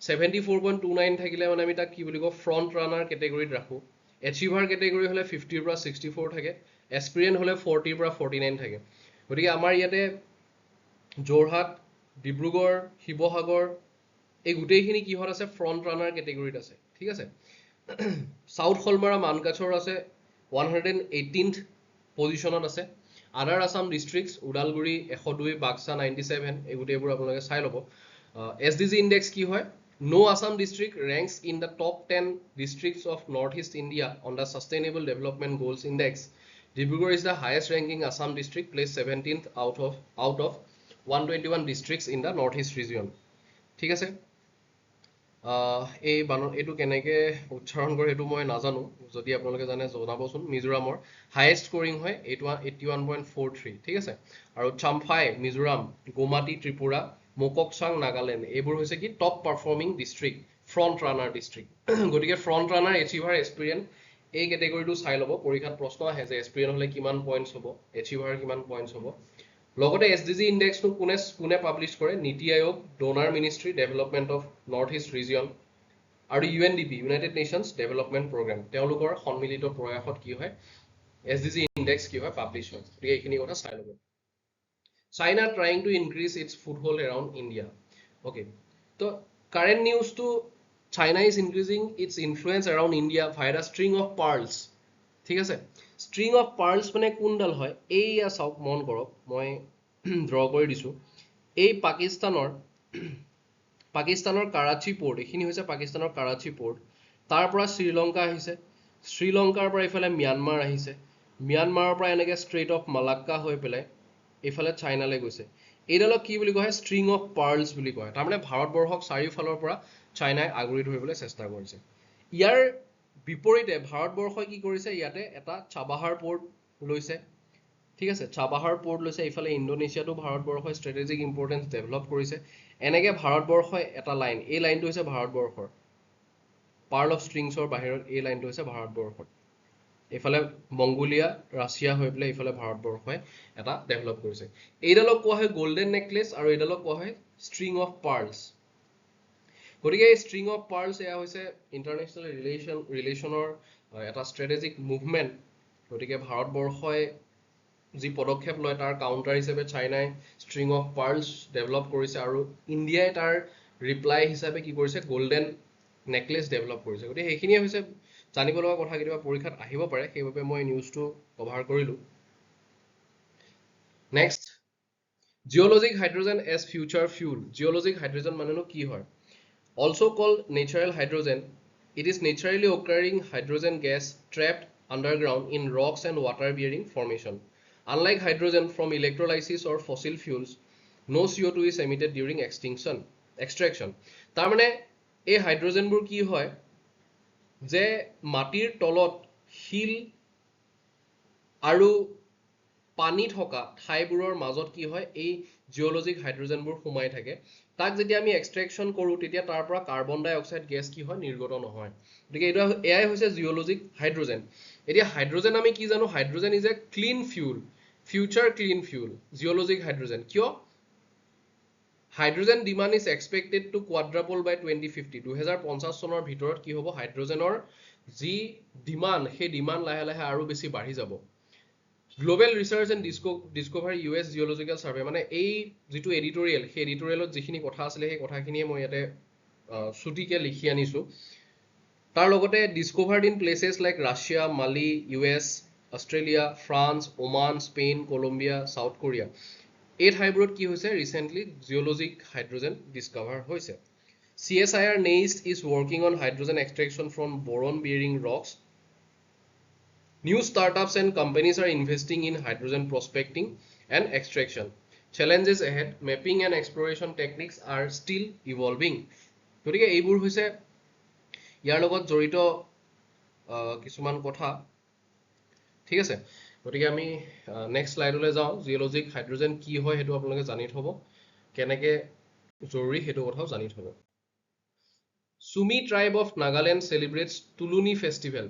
74.29 থাকিলে মানে আমি তাক কি বুলি কওঁ ফ্ৰণ্ট ৰানাৰ কেটেগৰীত ৰাখোঁ এচিভাৰ কেটেগৰী হ'লে 50 পৰা 64 থাকে এক্সপিৰিয়েণ্ট হ'লে 40 পৰা 49 থাকে গতিকে আমাৰ ইয়াতে যোৰহাট ডিব্ৰুগড় শিৱসাগৰ এই গোটেইখিনি কিহত আছে ফ্ৰণ্ট ৰানাৰ কেটেগৰীত আছে ঠিক আছে সাউথ হলমাৰা মানকাছৰ আছে 118th পজিশ্যনত আছে আদাৰ আসাম ডিষ্ট্ৰিক্টছ ওদালগুৰি 102 বাক্সা 97 এই গোটেইবোৰ আপোনালোকে চাই ল'ব SDG ইণ্ডেক্স কি হয় No Assam district ranks in the top 10 districts of Northeast India on the Sustainable Development Goals Index. Dibrugarh is the highest ranking Assam district, placed 17th out of 121 districts in the Northeast region. ঠিক আছে এইটো কেনেকৈ উচ্চাৰণ কৰে সেইটো মই নাজানো যদি আপোনালোকে জানে জনাবচোন মিজোৰামৰ হাইয়েষ্ট স্কোৰিং হয় 81.43 ঠিক আছে আৰু চাম্ফাই মিজোৰাম গোমাটি ত্ৰিপুৰা মোককচাং নাগালেণ্ড এইবোৰ হৈছে কি top performing district front runner district গতিকে ফ্ৰণ্ট ৰানাৰ এচিভাৰ এক্সপিৰিয়েঞ্চ এই কেটেগৰীটো চাই ল'ব পৰীক্ষাত প্ৰশ্ন আহে যে এক্সপিৰিয়েঞ্চ হ'লে কিমান পইণ্টছ হ'ব এচিভাৰ কিমান পইণ্টছ হ'ব লগতে SDG ইণ্ডেক্সটো কোনে পাব্লিছ কৰে NITI Aayog DoNER ministry development of north east region আৰু UNDP United nations development programme তেওঁলোকৰ সন্মিলিত প্ৰয়াসত কি হয় SDG ইণ্ডেক্স কি হয় পাব্লিছ হয় গতিকে এইখিনি কথা চাই ল'ব China trying to increase its foothold around India okay so current news to China is increasing its influence around India via a string of pearls ঠিক আছে string of pearls মানে কোনডাল হয় এইয়া চাওক মন কৰক মই ড্ৰ কৰি দিছোঁ এই পাকিস্তানৰ কাৰাচি পোৰ্ট এইখিনি হৈছে পাকিস্তানৰ কাৰাচি পোৰ্ট তাৰ পৰা শ্ৰীলংকা আহিছে শ্ৰীলংকাৰ পৰা ইফালে ম্যানমাৰ আহিছে ম্যানমাৰৰ পৰা এনেকৈ ষ্ট্ৰেইট অফ মালাক্কা হৈ পেলাই এইফালে চাইনালৈ গৈছে এইডালক কি বুলি কয় ষ্ট্ৰিং অফ পাৰ্লছ বুলি কয় তাৰমানে ভাৰতবৰ্ষক চাৰিওফালৰ পৰা চাইনাই আগুৰি ধৰিবলৈ চেষ্টা কৰিছে ইয়াৰ বিপৰীতে ভাৰতবৰ্ষই কি কৰিছে ইয়াতে এটা চাবাহাৰ পোৰ্ট লৈছে ঠিক আছে চাবাহাৰ পোৰ্ট লৈছে ইফালে ইণ্ডোনেছিয়াটো ভাৰতবৰ্ষই ষ্ট্ৰেটেজিক ইম্পৰ্টেন্স ডেভেলপ কৰিছে এনেকে ভাৰতবৰ্ষই এটা লাইন এই লাইনটো হৈছে ভাৰতবৰ্ষৰ পাৰ্ল অফ ষ্ট্ৰিংছৰ বাহিৰত এই লাইনটো হৈছে ভাৰতবৰ্ষৰ এইফালে মংগোলিয়া ৰাছিয়া হৈ পেলাই এইফালে ভাৰতবৰ্ষই এটা ডেভেলপ কৰিছে এইডালক কোৱা হয় গোল্ডেন নেকলেছ আৰু এইডালক কোৱা হয় ষ্ট্ৰিং অফ পাৰ্লছ গতিকে এই ষ্ট্ৰিং অফ পাৰ্লছ এয়া হৈছে ইণ্টাৰনেশ্যনেল ৰিলেশ্যনৰ এটা ষ্ট্ৰেটেজিক মুভমেণ্ট গতিকে ভাৰতবৰ্ষই যি পদক্ষেপ লয় তাৰ কাউণ্টাৰ হিচাপে চাইনাই ষ্ট্ৰিং অফ পাৰ্লছ ডেভেলপ কৰিছে আৰু ইণ্ডিয়াই তাৰ ৰিপ্লাই হিচাপে কি কৰিছে গোল্ডেন নেকলেছ ডেভেলপ কৰিছে গতিকে সেইখিনিয়ে হৈছে জানিব লগা কথা কেতিয়াবা পৰীক্ষাত আহিব পাৰে সেইবাবে মই নিউজটো কভাৰ কৰিলোঁ next geologic hydrogen as future fuel geologic hydrogen মানেনো কি হয় also called natural hydrogen it is naturally occurring hydrogen gas trapped underground in rocks and water bearing formation unlike hydrogen from electrolysis or fossil fuels no CO2 is emitted during extraction তাৰমানে এই হাইড্ৰজেনবোৰ কি হয় যে মাটিৰ তলত শিল আৰু পানী থকা ঠাইবোৰৰ মাজত কি হয় এই জিঅ'লজিক হাইড্ৰজেনবোৰ সোমাই থাকে তাক যেতিয়া আমি এক্সট্ৰেকশ্যন কৰোঁ তেতিয়া তাৰ পৰা কাৰ্বন ডাই অক্সাইড গেছ কি হয় নিৰ্গত নহয় গতিকে এয়াই হৈছে জিঅ'লজিক হাইড্ৰজেন এতিয়া হাইড্ৰজেন আমি কি জানো hydrogen is a clean fuel future clean fuel geologic hydrogen কিয় hydrogen demand is expected to quadruple by 2050 2050 চনৰ ভিতৰত কি হ'ব হাইড্ৰজেনৰ যি ডিমাণ্ড সেই ডিমাণ্ড লাহে লাহে আৰু বেছি বাঢ়ি যাব global research and discovery US geological survey মানে এই যিটো এডিটৰিয়েল সেই এডিটৰিয়েলত যিখিনি কথা আছিলে সেই কথাখিনিয়ে মই ইয়াতে চুটিকে লিখি আনিছোঁ তাৰ লগতে discovered in places like Russia Mali US Australia France Oman Spain Colombia south Korea এই ঠাইবোৰত কি হৈছে ৰিচেণ্টলি জিঅ'লজিক হাইড্ৰজেন ডিস্কভাৰ হৈছে CSIR NEIST is working on hydrogen extraction from boron bearing rocks. New startups and companies are investing in hydrogen prospecting and extraction. Challenges ahead, mapping and exploration techniques are still evolving. গতিকে এইবোৰ হৈছে ইয়াৰ লগত জড়িত কিছুমান কথা ঠিক আছে গতিকে আমি নেক্সট স্লাইডলৈ যাওঁ জিঅ'লজিক হাইড্ৰজেন কি হয় সেইটো আপোনালোকে জানি থ'ব কেনেকৈ জৰুৰী সেইটো কথাও জানি থ'ব Sumi tribe of Nagaland celebrates Tuluni festival.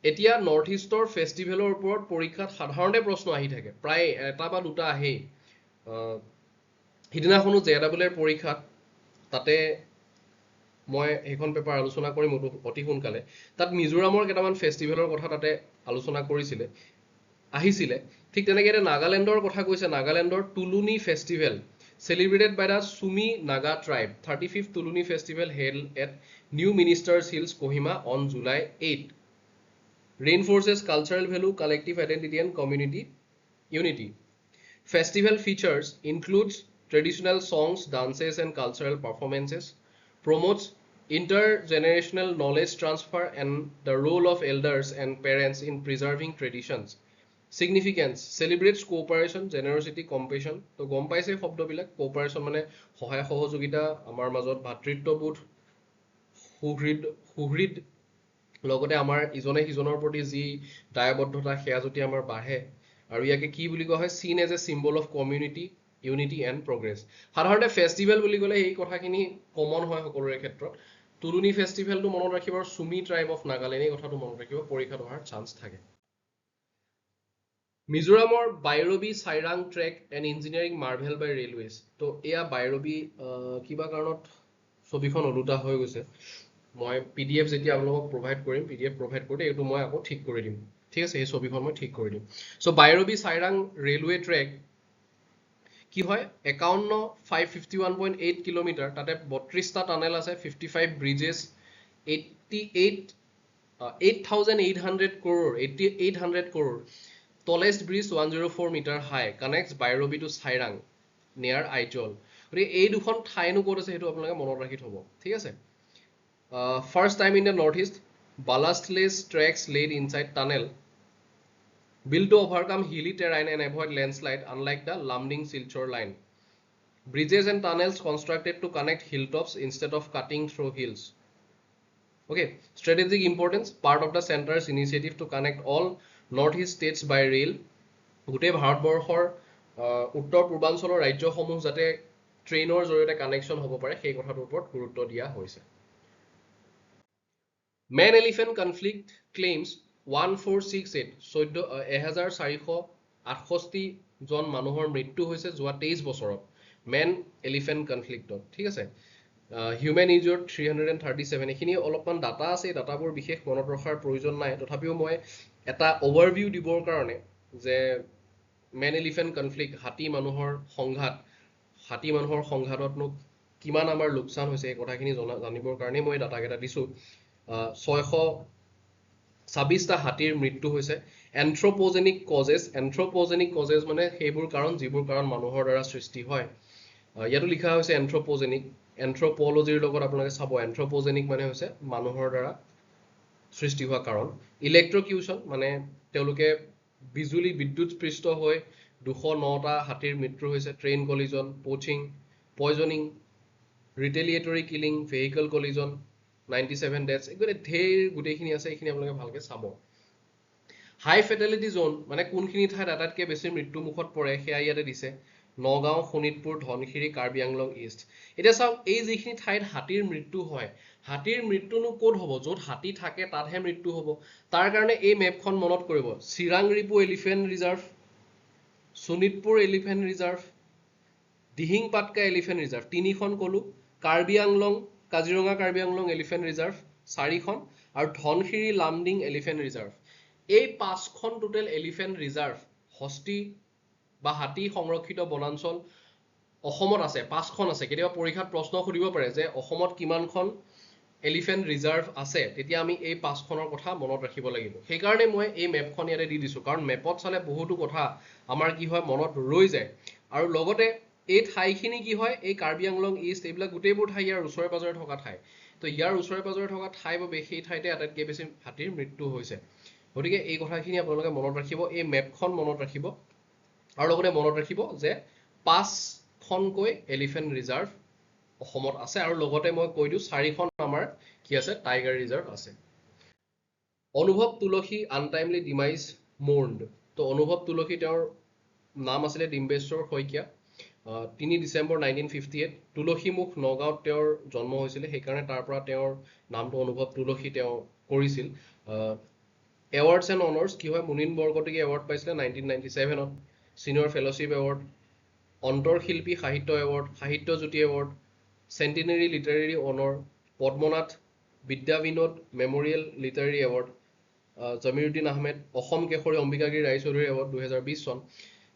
এতিয়া নৰ্থ ইষ্টৰ ফেষ্টিভেলৰ ওপৰত পৰীক্ষাত সাধাৰণতে প্ৰশ্ন আহি থাকে প্ৰায় এটা বা দুটা আহেই সিদিনাখনো JEEৰ পৰীক্ষাত তাতে মই সেইখন পেপাৰ আলোচনা কৰিম অতি সোনকালে তাত মিজোৰামৰ কেইটামান ফেষ্টিভেলৰ কথা তাতে আলোচনা কৰিছিলে আহিছিলে ঠিক তেনেকৈ এটা নাগালেণ্ডৰ কথা কৈছে নাগালেণ্ডৰ টুলুনি festival celebrated by the Sumi Naga tribe 35th Tuluni festival held at New Ministers Hills Kohima on July 8 reinforces cultural value collective identity and community unity festival features includes traditional songs dances and cultural performances promotes intergenerational knowledge transfer and the role of elders and parents in preserving traditions Significance celebrates cooperation, generosity, compassion. তো গম পাইছে শব্দবিলাক cooperation মানে সহায় সহযোগিতা আমাৰ মাজত ভাতৃত্ববোধ সুহৃদ লগতে আমাৰ ইজনে সিজনৰ প্ৰতি যি দায়বদ্ধতা সেয়া যদি আমাৰ বাঢ়ে আৰু ইয়াকে কি বুলি কোৱা হয় seen as a symbol of community unity and progress সাধাৰণতে ফেষ্টিভেল বুলি ক'লে এই কথাখিনি কমন হয় সকলোৰে ক্ষেত্ৰত তুলুনি ফেষ্টিভেলটো মনত ৰাখিব আৰু সুমি ট্ৰাইব অফ নাগালেণ্ড এই কথাটো মনত ৰাখিব পৰীক্ষাত অহাৰ চান্স থাকে মিজোৰামৰ Bairabi Sairang track and engineering marvel by railways তো এয়া বাইৰবি কিবা কাৰণত ছবিখন ওলোটা হৈ গৈছে মই PDF যেতিয়া আপোনালোকক প্ৰভাইড কৰিম PDF প্ৰভাইড কৰোঁতে এইটো মই আকৌ ঠিক কৰি দিম ঠিক আছে এই ছবিখন মই ঠিক কৰি দিম সো বাইৰবি চাইৰাং ৰেলৱে ট্ৰেক কি হয় 551.8 কিলোমিটাৰ তাতে 32টা টানেল আছে 55 bridges 8,800 crore 8,800 crore tallest bridge 104 meter high connects Bairobi to Sairang near Aichol গতিকে এই দুখন ঠাইনো ক'ত আছে সেইটো আপোনালোকে মনত ৰাখি থ'ব ঠিক আছে first time in the northeast ballastless tracks laid inside tunnel built to overcome hilly terrain and avoid landslide unlike the Lamding Silchar line Bridges and tunnels constructed to connect hilltops instead of cutting through hills. Okay, strategic importance, part of the center's initiative to connect all northeast states by rail. গোটেই ভাৰতবৰ্ষৰ উত্তৰ পূৰ্বাঞ্চলৰ ৰাজ্যসমূহ যাতে ট্ৰেইনৰ জৰিয়তে connection হ'ব পাৰে সেই কথাটোৰ ওপৰত গুৰুত্ব দিয়া হৈছে। মেন এলিফেণ্ট কনফ্লিক্ট ক্লেইমছ 1468 1468 জন মানুহৰ মৃত্যু হৈছে যোৱা 23 বছৰত মেন এলিফেণ্ট কনফ্লিক্টত, ঠিক আছে। হিউমেন ইনজিউৰ্ড 337, এইখিনি অলপমান ডাটা আছে, এই ডাটাবোৰ বিশেষ মনত ৰখাৰ প্ৰয়োজন নাই, তথাপিও মই এটা অভাৰভিউ দিবৰ কাৰণে যে মেন এলিফেণ্ট কনফ্লিক্ট হাতী মানুহৰ সংঘাততনো কিমান আমাৰ লোকচান হৈছে এই কথাখিনি জানিবৰ কাৰণে মই ডাটাকেইটা দিছোঁ। 626টা হাতীৰ মৃত্যু হৈছে। এন্থ্ৰপজেনিক কজেছ মানে সেইবোৰ কাৰণ যিবোৰ কাৰণ মানুহৰ দ্বাৰা সৃষ্টি হয়। ইয়াতো লিখা হৈছে এন্থ্ৰপজেনিক, এন্থ্ৰপলজিৰ লগত আপোনালোকে চাব এন্থ্ৰপজেনিক মানে হৈছে মানুহৰ দ্বাৰা সৃষ্টি হোৱা কাৰণ। ইলেক্ট্ৰকিউশ্যন মানে তেওঁলোকে বিদ্যুৎস্পৃষ্ট হৈ 209টা হাতীৰ মৃত্যু হৈছে। Train collision, poaching, poisoning, retaliatory killing, vehicle collision, 97 deaths, গোটেইখিনি আছে, এইখিনি আপোনালোকে ভালকে চাব। হাই ফেটেলিটি জোন মানে কোনখিনি ঠাইত আটাইতকৈ বেছি মৃত্যু মুখত পৰে সেয়া ইয়াতে দিছে। নগাঁও, শোণিতপুৰ, ধনশিৰি, কাৰ্বি আংলং ইষ্ট। এতিয়া চাওক এই যিখিনি ঠাইত হাতীৰ মৃত্যু হয়, হাতীৰ মৃত্যুনো ক'ত হ'ব? য'ত হাতী থাকে তাতহে মৃত্যু হ'ব। তাৰ কাৰণে এই মেপখন মনত কৰিব। Chirang Ripu elephant reserve, Sonitpur elephant reserve, Dihing Patkai elephant reserve 3খন ক'লো, কাৰ্বি আংলং, কাজিৰঙা কাৰ্বি আংলং এলিফেণ্ট ৰিজাৰ্ভ 4খন, আৰু ধনশিৰি লামডিং এলিফেণ্ট ৰিজাৰ্ভ। এই 5খন টোটেল এলিফেণ্ট ৰিজাৰ্ভ হস্তি বা হাতী সংৰক্ষিত বনাঞ্চল অসমত আছে, 5খন আছে। কেতিয়াবা পৰীক্ষাত প্ৰশ্ন সুধিব পাৰে যে অসমত কিমানখন এলিফেণ্ট ৰিজাৰ্ভ আছে, তেতিয়া আমি এই 5খনৰ কথা মনত ৰাখিব লাগিব। সেইকাৰণে মই এই মেপখন ইয়াতে দি দিছোঁ, কাৰণ মেপত চালে বহুতো কথা আমাৰ কি হয় মনত ৰৈ যায়। আৰু লগতে এই ঠাইখিনি কি হয়, এই কাৰ্বি আংলং ইষ্ট এইবিলাক গোটেইবোৰ ঠাই ইয়াৰ ওচৰে পাজৰে থকা ঠাই, তো ইয়াৰ ওচৰে পাজৰে থকা ঠাই বাবে সেই ঠাইতে আটাইতকৈ বেছি হাতীৰ মৃত্যু হৈছে। গতিকে এই কথাখিনি আপোনালোকে মনত ৰাখিব, এই মেপখন মনত ৰাখিব, আৰু লগতে মনত ৰাখিব যে 5খনকৈ এলিফেণ্ট ৰিজাৰ্ভ অসমত আছে, আৰু লগতে মই কৈ দিওঁ 4খন আমাৰ কি আছে, টাইগাৰ ৰিজাৰ্ভ আছে। অনুভৱ তুলসী আনটাইমলি ডিমাইজ মোৰ্ণ্ড। তো অনুভৱ তুলসী তেওঁৰ নাম আছিলে ডিম্বেশ্বৰ শইকীয়া, 3 ডিচেম্বৰ 1958। তুলসীমুখ নগাঁৱত তেওঁৰ জন্ম হৈছিলে, সেইকাৰণে তাৰ পৰা তেওঁৰ নামটো অনুভৱ তুলসী তেওঁ কৰিছিল। এৱাৰ্ডছ এণ্ড অনাৰ্ছ কি হয়, মুনীন বৰকটকী এৱাৰ্ড পাইছিলে 1997ত, senior fellowship award, Antarshilpi Sahitya award, Sahityajyoti award, centenary literary honour, Padmanath Vidyabinod memorial literary award, Jamiruddin Ahmed Asom Keshari Ambikagiri Raichoudhury award 2020 চন।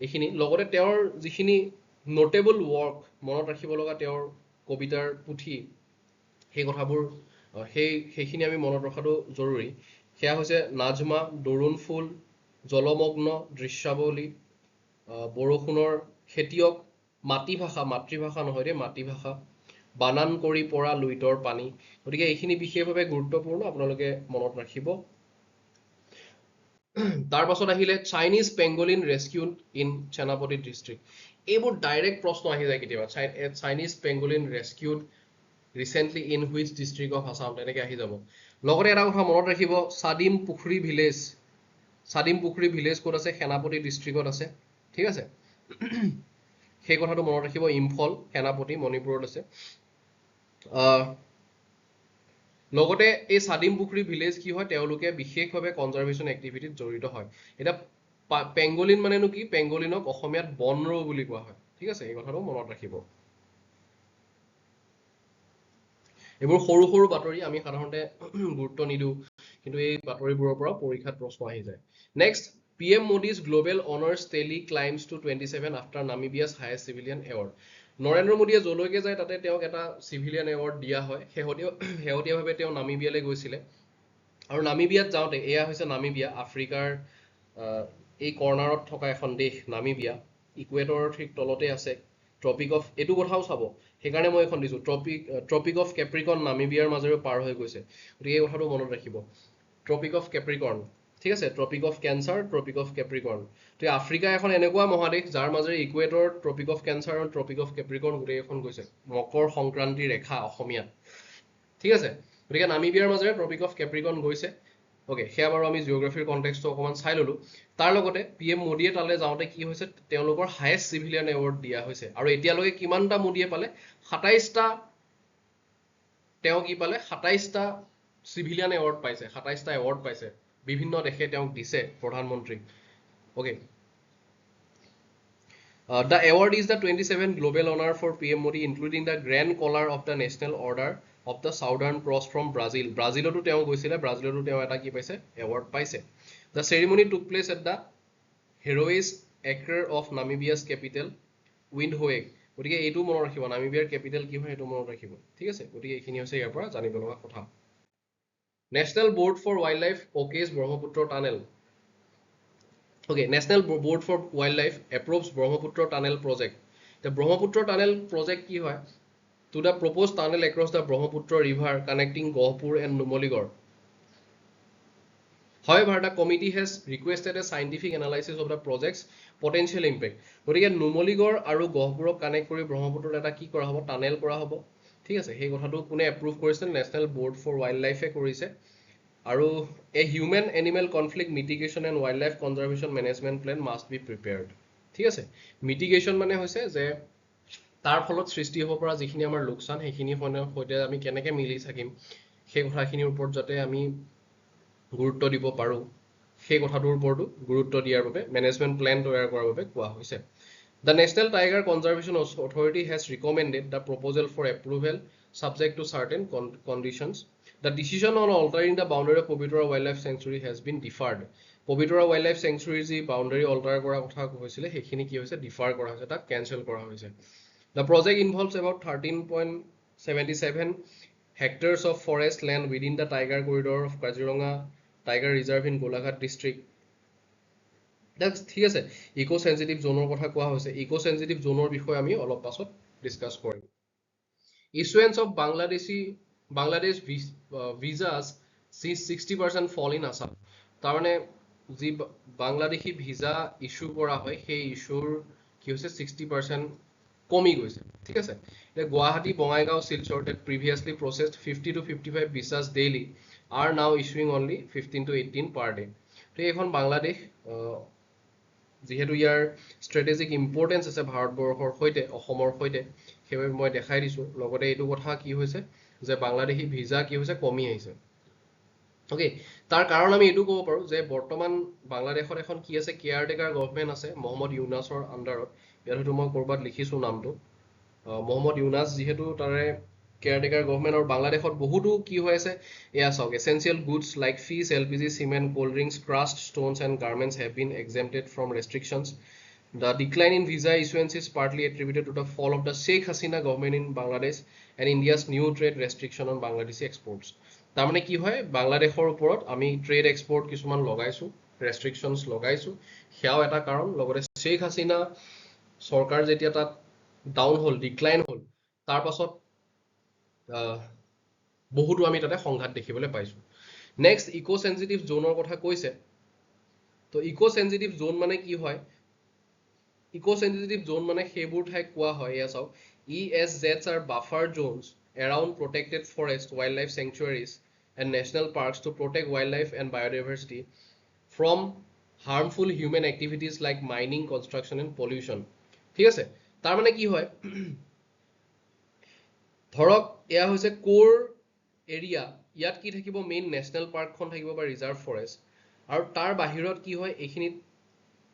এইখিনি লগতে তেওঁৰ যিখিনি নোটেবল ৱৰ্ক মনত ৰাখিব লগা, তেওঁৰ কবিতাৰ পুথি, সেই কথাবোৰ সেইখিনি আমি মনত ৰখাটো জৰুৰী। সেয়া হৈছে নাজমা, দৰুণ ফুল, জলমগ্ন, দৃশ্যাৱলী, বৰষুণৰ খেতিয়ক, মাতৃভাষা নহয় দেই, মাতৃভাষা, বানান কৰি পৰা লুইতৰ পানী। গতিকে এইখিনি বিশেষভাৱে গুৰুত্বপূৰ্ণ, আপোনালোকে মনত ৰাখিব। তাৰ পাছত আহিলে Chinese pangolin rescued in Senapati district. এইবোৰ ডাইৰেক্ট প্ৰশ্ন আহি যায় কেতিয়াবা, Chinese pangolin rescued recently in which district of Assam, তেনেকৈ আহি যাব। লগতে এটা কথা মনত ৰাখিব, চাডিম পুখুৰী ভিলেজ ক'ত আছে, সেনাপতি ডিষ্ট্ৰিক্টত আছে, ঠিক আছে। সেই কথাটো মনত ৰাখিব, ইম্ফল, সেনাপতি মণিপুৰত আছে। লগতে এই চাডিম পুখুৰী ভিলেজ কি হয়, তেওঁলোকে বিশেষভাৱে কনজাৰভেশ্যন এক্টিভিটিত জড়িত হয়। এতিয়া পেংগলিন মানেনো কি, পেংগলিনক অসমীয়াত বনৰৌ বুলি কোৱা হয়, ঠিক আছে, এই কথাটো মনত ৰাখিব। এইবোৰ সৰু সৰু বাতৰি, আমি সাধাৰণতে গুৰুত্ব নিদিওঁ, কিন্তু এই বাতৰিবোৰৰ পৰা পৰীক্ষাত প্ৰশ্ন আহি যায়। Next, PM Modi's global honours tally climbs to 27 after Namibia's highest civilian award. Narendra মোদীয়ে যলৈকে যায় তাতে তেওঁক এটা চিভিলিয়ান এৱাৰ্ড দিয়া হয়। শেহতীয়াভাৱে তেওঁ নামিবিয়ালৈ গৈছিলে, আৰু নামিবিয়াত যাওঁতে, এয়া হৈছে নামিবিয়া, আফ্ৰিকাৰ এই কৰ্ণাৰত থকা এখন দেশ নামিবিয়া, ইকুৱেটৰৰ ঠিক তলতে আছে। ট্ৰপিক অফ, এইটো কথাও চাব, সেইকাৰণে মই এখন দিছোঁ, ট্ৰপিক অফ কেপ্ৰিকৰ্ণ নামিবিয়াৰ মাজেৰে পাৰ হৈ গৈছে, গতিকে এই কথাটো মনত ৰাখিব। ট্ৰপিক অফ কেপ্ৰিকৰ্ণ ঠিক আছে tropic of Cancer tropic of Capricorn তো আফ্ৰিকা এখন এনেকুৱা মহাদেশ যাৰ মাজেৰে ইকুৱেটৰ ট্ৰপিক অফ কেঞ্চাৰ আৰু ট্ৰপিক অফ কেপ্ৰিকৰ্ণ গোটেই এখন গৈছে মকৰ সংক্ৰান্তি ৰেখা অসমীয়াত ঠিক আছে গতিকে নামিবিয়াৰ মাজেৰে ট্ৰপিক অফ কেপ্ৰিকৰ্ণ গৈছে ওকে সেয়া বাৰু আমি জিঅ'গ্ৰাফিৰ কনটেক্সটো অকণমান চাই ল'লো তাৰ লগতে PM মোদীয়ে তালৈ যাওঁতে কি হৈছে তেওঁলোকৰ হায়েষ্ট চিভিলিয়ান এৱাৰ্ড দিয়া হৈছে আৰু এতিয়ালৈকে কিমানটা মোদীয়ে পালে 27টা তেওঁ কি পালে 27টা চিভিলিয়ান এৱাৰ্ড পাইছে 27টা এৱাৰ্ড পাইছে বিভিন্ন দেশে তেওঁক দিছে প্ৰধানমন্ত্ৰীক okay The award is the 27th global honor for PM Modi, including the Grand Collar of the National Order of the Southern Cross from Brazil. Brazilতো তেওঁ গৈছিলে ব্ৰাজিলতো তেওঁ এটা কি পাইছে এৱাৰ্ড পাইছে The ceremony took place at the Heroes Acre of Namibia's capital, Windhoek. গতিকে এইটো মনত ৰাখিব নামিবিয়াৰ কেপিটেল কি হয় এইটো মনত ৰাখিব ঠিক আছে গতিকে এইখিনি হৈছে ইয়াৰ পৰা জানিব লগা কথা National Board for Wildlife OK's Brahmaputra Tunnel. Okay, National Board for Wildlife approves Brahmaputra Tunnel project. The Brahmaputra Tunnel project ki hoy? To the proposed tunnel across the Brahmaputra River connecting Gohpur and Numaligarh. However, the committee has requested a scientific analysis of the project's potential impact. গতিকে Numaligarh আৰু গহপুৰক connect কৰি ব্ৰহ্মপুত্ৰত এটা কি কৰা হ'ব tunnel কৰা হ'ব ঠিক আছে সেই কথাটো কোনে এপ্ৰুভ কৰিছে নেশ্যনেল বৰ্ড ফৰ ৱাইল্ড লাইফে কৰিছে আৰু a human animal conflict mitigation and wildlife conservation management plan must be prepared ঠিক আছে mitigation মানে হৈছে যে তাৰ ফলত সৃষ্টি হ'ব পৰা যিখিনি আমাৰ লোকচান সেইখিনি সৈতে আমি কেনেকৈ মিলি থাকিম সেই কথাখিনিৰ ওপৰত যাতে আমি গুৰুত্ব দিব পাৰো সেই কথাটোৰ ওপৰতো গুৰুত্ব দিয়াৰ বাবে মেনেজমেন্ট প্ল্যান তৈয়াৰ কৰাৰ বাবে কোৱা হৈছে The National Tiger Conservation Authority has recommended the proposal for approval subject to certain conditions. The decision on altering the boundary of Pabitra Wildlife Sanctuary has been deferred. Pabitra Wildlife Sanctuary ji boundary alter kora kotha hoisile hekhini ki hoise defer kora hoise ta cancel kora hoise. The project involves about 13.77 hectares of forest land within the tiger corridor of Kaziranga Tiger Reserve in Golaghat district. ঠিক আছে eco sensitive জোনৰ কথা কোৱা হৈছে eco sensitive জোনৰ বিষয়ে আমি অলপ পাছত ডিসকাস কৰিম issuance of Bangladesh visas see 60% fall in Assam তাৰমানে যি বাংলাদেশী ভিসা ইস্যু কৰা হয় সেই ইস্যুৰ কি হৈছে 60% কমি গৈছে ঠিক আছে এতিয়া Guwahati Bongaigaon Silchar that previously processed 50 to 55 visas daily are now issuing only 15 to 18 per day তো এখন বাংলাদেশ যেহেতু ইয়াৰ স্ট্ৰেটেজিক ইম্পৰ্টেন্স আছে ভাৰতবৰ্ষৰ সৈতে অসমৰ সৈতে সেইবাবে মই দেখাই দিছো লগতে এইটো কথা কি হৈছে যে বাংলাদেশী ভিসা কি হৈছে কমি আহিছে ওকে তাৰ কাৰণ আমি এইটো ক'ব পাৰো যে বৰ্তমান বাংলাদেশত এখন কি আছে কেয়াৰটেকাৰ গভৰ্ণমেণ্ট আছে মোহাম্মদ ইউনাছৰ আন্ডাৰত ইয়াত হয়তো মই ক'ৰবাত লিখিছো নামটো মোহাম্মদ ইউনাছ যেহেতু তাৰে কেয়াৰটেকাৰ গভৰ্ণমেণ্ট আৰু বাংলাদেশত বহুতো কি হৈ আছে এয়া চাওক essential goods like fish LPG cement cold drinks crushed stones and garments have been exempted from restrictions. The decline in visa issuance is partly attributed to the fall of the Sheikh Hasina government in Bangladesh and India's new trade restriction on Bangladeshi exports. তাৰমানে কি হয় বাংলাদেশৰ ওপৰত আমি trade export কিছুমান লগাইছো ৰেষ্ট্ৰিকশনছ লগাইছো সেয়াও এটা কাৰণ লগতে শেখ হাসিনা সৰকাৰ যেতিয়া তাত ডাউন হল ডিক্লাইন হল তাৰ পাছত বহুতো আমি তাতে সংঘাত দেখিবলৈ পাইছো নেক্সট ইকো সেনসিটিভ জোনৰ কথা কৈছে তো ইকো সেনসিটিভ জোন মানে কি হয় ইকো সেনসিটিভ জোন মানে সেইবোৰ ঠাই কোৱা হয় এয়া চাওক ESZs are buffer zones around protected forest wildlife sanctuaries and national parks to protect wildlife and biodiversity from harmful human activities like mining construction and pollution ঠিক আছে তাৰ মানে কি হয় ধৰক এয়া হৈছে কোৰ এৰিয়া ইয়াত কি থাকিব মেইন নেশনেল পাৰ্কখন থাকিব বা ৰিজাৰ্ভ ফৰেষ্ট আৰু তাৰ বাহিৰত কি হয় এইখিনিত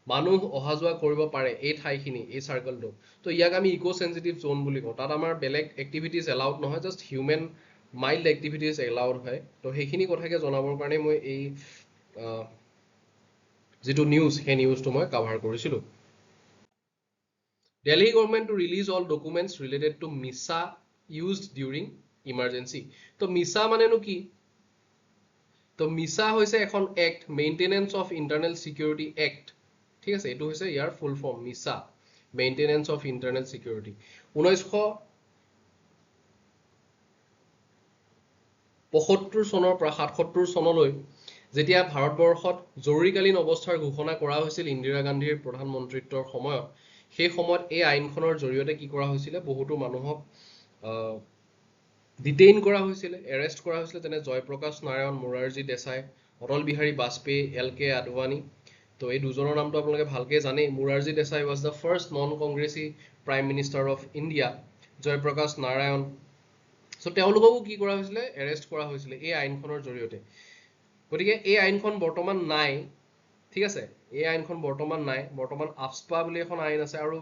মানুহ অহা যোৱা কৰিব পাৰে এই ঠাইখিনি এই সাৰ্কেলটো তো ইয়াক আমি ইকো সেনসিটিভ জোন বুলি কওঁ তাত আমাৰ বেলেগ এক্টিভিটিজ এলাউড নহয় just human mild activities allowed হয় তো সেইখিনি কথাকে জনাবৰ কাৰণে মই এই যেটো নিউজ সেই নিউজটো মই কভাৰ কৰিছিলো Delhi government to release all documents related to MISA used during emergency তো MISA মানেনো কি তো MISA হৈছে এখন act maintenance of internal security act ঠিক আছে এটো হৈছে ইয়াৰ full form MISA maintenance of internal security 1975 চনৰ পৰা 77 চনলৈ যেতিয়া ভাৰতবৰ্ষত জৰুৰীকালীন অৱস্থাৰ ঘোষণা কৰা হৈছিল ইন্দিৰা গান্ধীৰ প্ৰধানমন্ত্ৰীত্বৰ সময়ত, সেই সময়ত এই আইনখনৰ জৰিয়তে কি কৰা হৈছিলে, বহুতো মানুহক ডিটেইন কৰা হৈছিলে, এৰেষ্ট কৰা হৈছিলে, যেনে জয়প্ৰকাশ নাৰায়ণ, মোৰাৰজী দেশাই, অটল বিহাৰী বাজপেয়ী, LK আদৱানী। তো এই দুজনৰ নামটো আপোনালোকে ভালকে জানেই। Morarji Desai was the first non কংগ্ৰেছী prime minister of India. Jayaprakash Narayan, so' তেওঁলোককো কি কৰা হৈছিলে, এৰেষ্ট কৰা হৈছিলে এই আইনখনৰ জৰিয়তে। গতিকে এই আইনখন বৰ্তমান নাই, ঠিক আছে, এই আইনখন বৰ্তমান নাই। বৰ্তমান আফস্পা বুলি এখন আইন আছে আৰু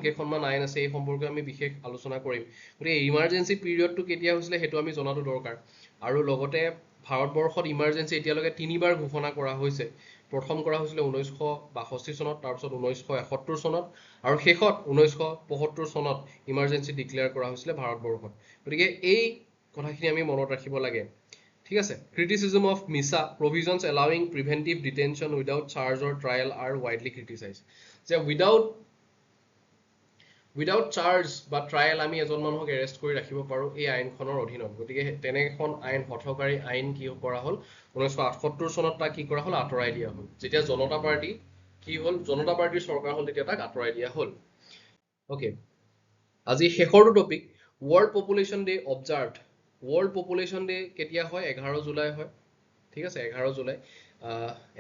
কেইখনমান আইন আছে, এই সম্পৰ্কে আমি বিশেষ আলোচনা কৰিম। গতিকে ইমাৰ্জেঞ্চি পিৰিয়ডটো কেতিয়া হৈছিলে সেইটো আমি জনাটো দৰকাৰ। আৰু লগতে ভাৰতবৰ্ষত ইমাৰ্জেঞ্চি এতিয়ালৈকে 3বাৰ ঘোষণা কৰা হৈছে। প্ৰথম কৰা হৈছিলে 1962 চনত, তাৰপিছত 1971 চনত, আৰু শেষত 1975 চনত ইমাৰ্জেঞ্চি ডিক্লেয়াৰ কৰা হৈছিলে ভাৰতবৰ্ষত। গতিকে এই কথাখিনি আমি মনত ৰাখিব লাগে, ঠিক আছে। ক্ৰিটিচিজম অফ মিছা প্ৰভিজনছ এলাউইং প্ৰিভেন্টিভ ডিটেনশ্যন উইদাউট চাৰ্জ অৰ ট্ৰায়েল আৰ ৱাইডলি ক্ৰিটিচাইজ। যে উইদাউট চাৰ্জ বা ট্ৰায়েল আমি এজন মানুহক এৰেষ্ট কৰি ৰাখিব পাৰোঁ এই আইনখনৰ অধীনত। গতিকে তেনে এখন আইন, হঠকাৰী আইন কি কৰা হ'ল, 1978 চনত তাক কি কৰা হ'ল, আঁতৰাই দিয়া হ'ল। যেতিয়া জনতা পাৰ্টি কি হ'ল, জনতা পাৰ্টিৰ চৰকাৰ হ'ল, তেতিয়া তাক আঁতৰাই দিয়া হ'ল। অ'কে, আজি শেষৰটো topic, world population day observed. World population day কেতিয়া হয়, 11 জুলাই হয়, ঠিক আছে, 11 July.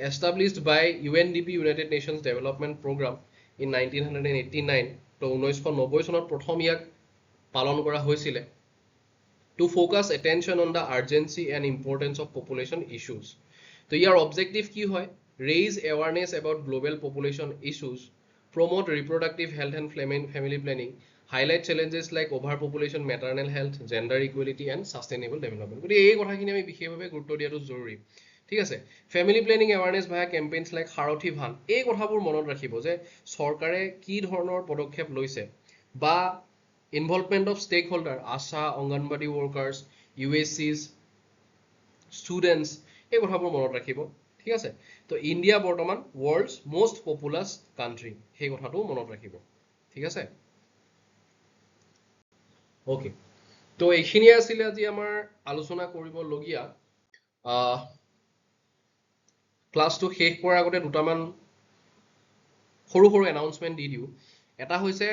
Established by UNDP, United nations Development Programme, in 1989। তো 1990 চনত প্ৰথম ইয়াক পালন কৰা হৈছিলে। To focus attention on the urgency and importance of population issues. তো ইয়াৰ অবজেক্টিভ কি হয়, raise awareness about global population issues, promote reproductive health and family planning, highlight challenges like over population, maternal health, gender equality and sustainable development. গতিকে এই কথাখিনি আমি বিশেষভাৱে গুৰুত্ব দিয়াটো জৰুৰী, ঠিক আছে। Family planning awareness via campaigns like Sarathi van, এই কথাবোৰ মনত ৰাখিব যে চৰকাৰে কি ধৰণৰ পদক্ষেপ লৈছে, বা involvement of stakeholder, ASHA, anganwadi workers, UHCs, students, এই কথাবোৰ মনত ৰাখিব, ঠিক আছে। তো ইণ্ডিয়া বৰ্তমান ৱৰ্ল্ডছ মষ্ট পপুলাছ কাণ্ট্ৰি, সেই কথাটো মনত ৰাখিব, ঠিক আছে। অ'কে, তো এইখিনিয়ে আছিলে আজি আমাৰ আলোচনা কৰিবলগীয়া। ক্লাছটো শেষ কৰাৰ আগতে দুটামান সৰু সৰু এনাউন্সমেণ্ট দি দিওঁ। এটা হৈছে,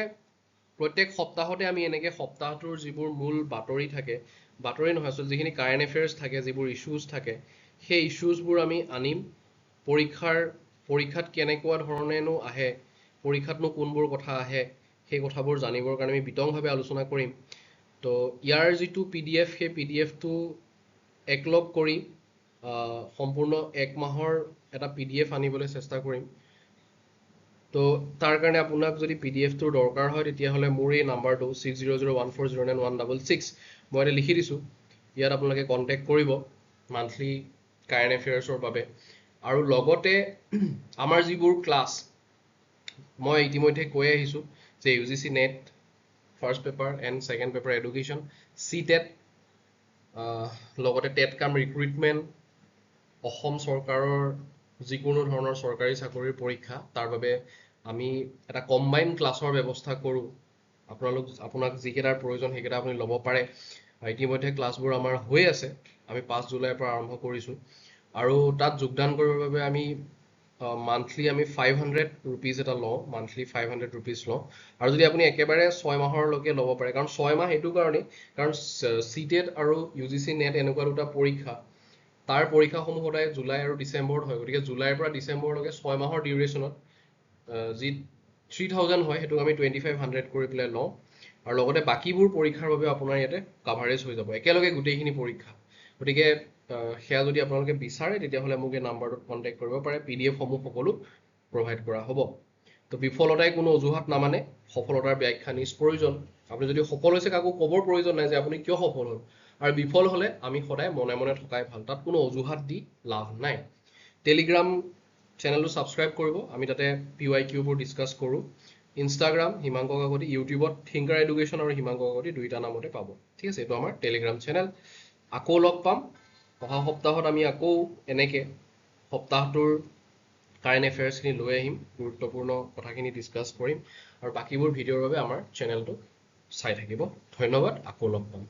প্ৰত্যেক সপ্তাহতে আমি এনেকৈ সপ্তাহটোৰ যিবোৰ মূল বাতৰি থাকে, বাতৰি নহয় আচলতে, যিখিনি কাৰেণ্ট এফেয়াৰ্ছ থাকে, যিবোৰ ইছ্যুজ থাকে, সেই ইছ্যুজবোৰ আমি আনিম। পৰীক্ষাত কেনেকুৱা ধৰণেনো আহে, পৰীক্ষাতনো কোনবোৰ কথা আহে, সেই কথাবোৰ জানিবৰ কাৰণে আমি বিতংভাৱে আলোচনা কৰিম। তো ইয়াৰ যিটো PDF, সেই PDFটো একলগ কৰি সম্পূৰ্ণ 1 মাহৰ এটা PDF আনিবলৈ চেষ্টা কৰিম। তো তাৰ কাৰণে আপোনাক যদি PDFটোৰ দৰকাৰ হয়, তেতিয়াহ'লে মোৰ এই নাম্বাৰটো 6001409166 মই ইয়াতে লিখি দিছোঁ। ইয়াত আপোনালোকে কণ্টেক্ট কৰিব মান্থলি কাৰেণ্ট এফেয়াৰ্ছৰ বাবে। আৰু লগতে আমাৰ যিবোৰ ক্লাছ, মই ইতিমধ্যে কৈ আহিছোঁ যে UGC net first paper and second paper education, CTET, লগতে টেট কাম ৰিক্ৰুইটমেণ্ট, অসম চৰকাৰৰ যিকোনো ধৰণৰ চৰকাৰী চাকৰিৰ পৰীক্ষা, তাৰ বাবে আমি এটা কম্বাইন ক্লাছৰ ব্যৱস্থা কৰোঁ। আপোনাক যিকেইটাৰ প্ৰয়োজন সেইকেইটা আপুনি ল'ব পাৰে। ইতিমধ্যে ক্লাছবোৰ আমাৰ হৈ আছে, আমি 5 জুলাইৰ পৰা আৰম্ভ কৰিছোঁ। আৰু তাত যোগদান কৰিবৰ বাবে আমি মান্থলি আমি 500 ৰুপিজ এটা লওঁ, মান্থলি 500 ৰুপিজ লওঁ। আৰু যদি আপুনি একেবাৰে 6 মাহৰলৈকে ল'ব পাৰে, কাৰণ 6 মাহ সেইটো কাৰণেই, কাৰণ CTET আৰু UGC নেট এনেকুৱা দুটা পৰীক্ষা, তাৰ পৰীক্ষাসমূহ সদায় জুলাই আৰু ডিচেম্বৰত হয়। গতিকে জুলাইৰ পৰা ডিচেম্বৰলৈকে 6 মাহৰ ডিউৰেশ্যনত যি 3000 হয়, সেইটোক আমি 2500 কৰি পেলাই লওঁ। আৰু লগতে বাকীবোৰ পৰীক্ষাৰ বাবে আপোনাৰ ইয়াতে কাভাৰেজ হৈ যাব, একেলগে গোটেইখিনি পৰীক্ষা। গতিকে সেয়া যদি আপোনালোকে বিচাৰে, তেতিয়াহ'লে মোক এই নাম্বাৰটোত কণ্টেক্ট কৰিব পাৰে। PDFসমূহ সকলো প্ৰভাইড কৰা হ'ব। তো বিফলতাই কোনো অজুহাত নামানে, সফলতাৰ ব্যাখ্যা প্ৰয়োজন। আপুনি যদি সফল হৈছে, কাকো ক'বৰ প্ৰয়োজন নাই যে আপুনি কিয় সফল হ'ল। আৰু বিফল হ'লে আমি সদায় মনে মনে থকাই ভাল, তাত কোনো অজুহাত দি লাভ নাই। টেলিগ্ৰাম চেনেলটো ছাবস্ক্ৰাইব কৰিব, আমি তাতে PYQবোৰ ডিছকাছ কৰোঁ। ইনষ্টাগ্ৰাম হিমাংক কাকতি, ইউটিউবত থিংকাৰ এডুকেশ্যন আৰু হিমাংক কাকতি দুইটা নামতে পাব, ঠিক আছে। এইটো আমাৰ টেলিগ্ৰাম চেনেল। আকৌ লগ পাম অহা সপ্তাহত। আমি আকৌ এনেকৈ সপ্তাহটোৰ কাৰেণ্ট এফেয়াৰ্ছখিনি লৈ আহিম, গুৰুত্বপূৰ্ণ কথাখিনি ডিছকাছ কৰিম। আৰু বাকীবোৰ ভিডিঅ'ৰ বাবে আমাৰ চেনেলটো চাই থাকিব। ধন্যবাদ, আকৌ লগ পাম।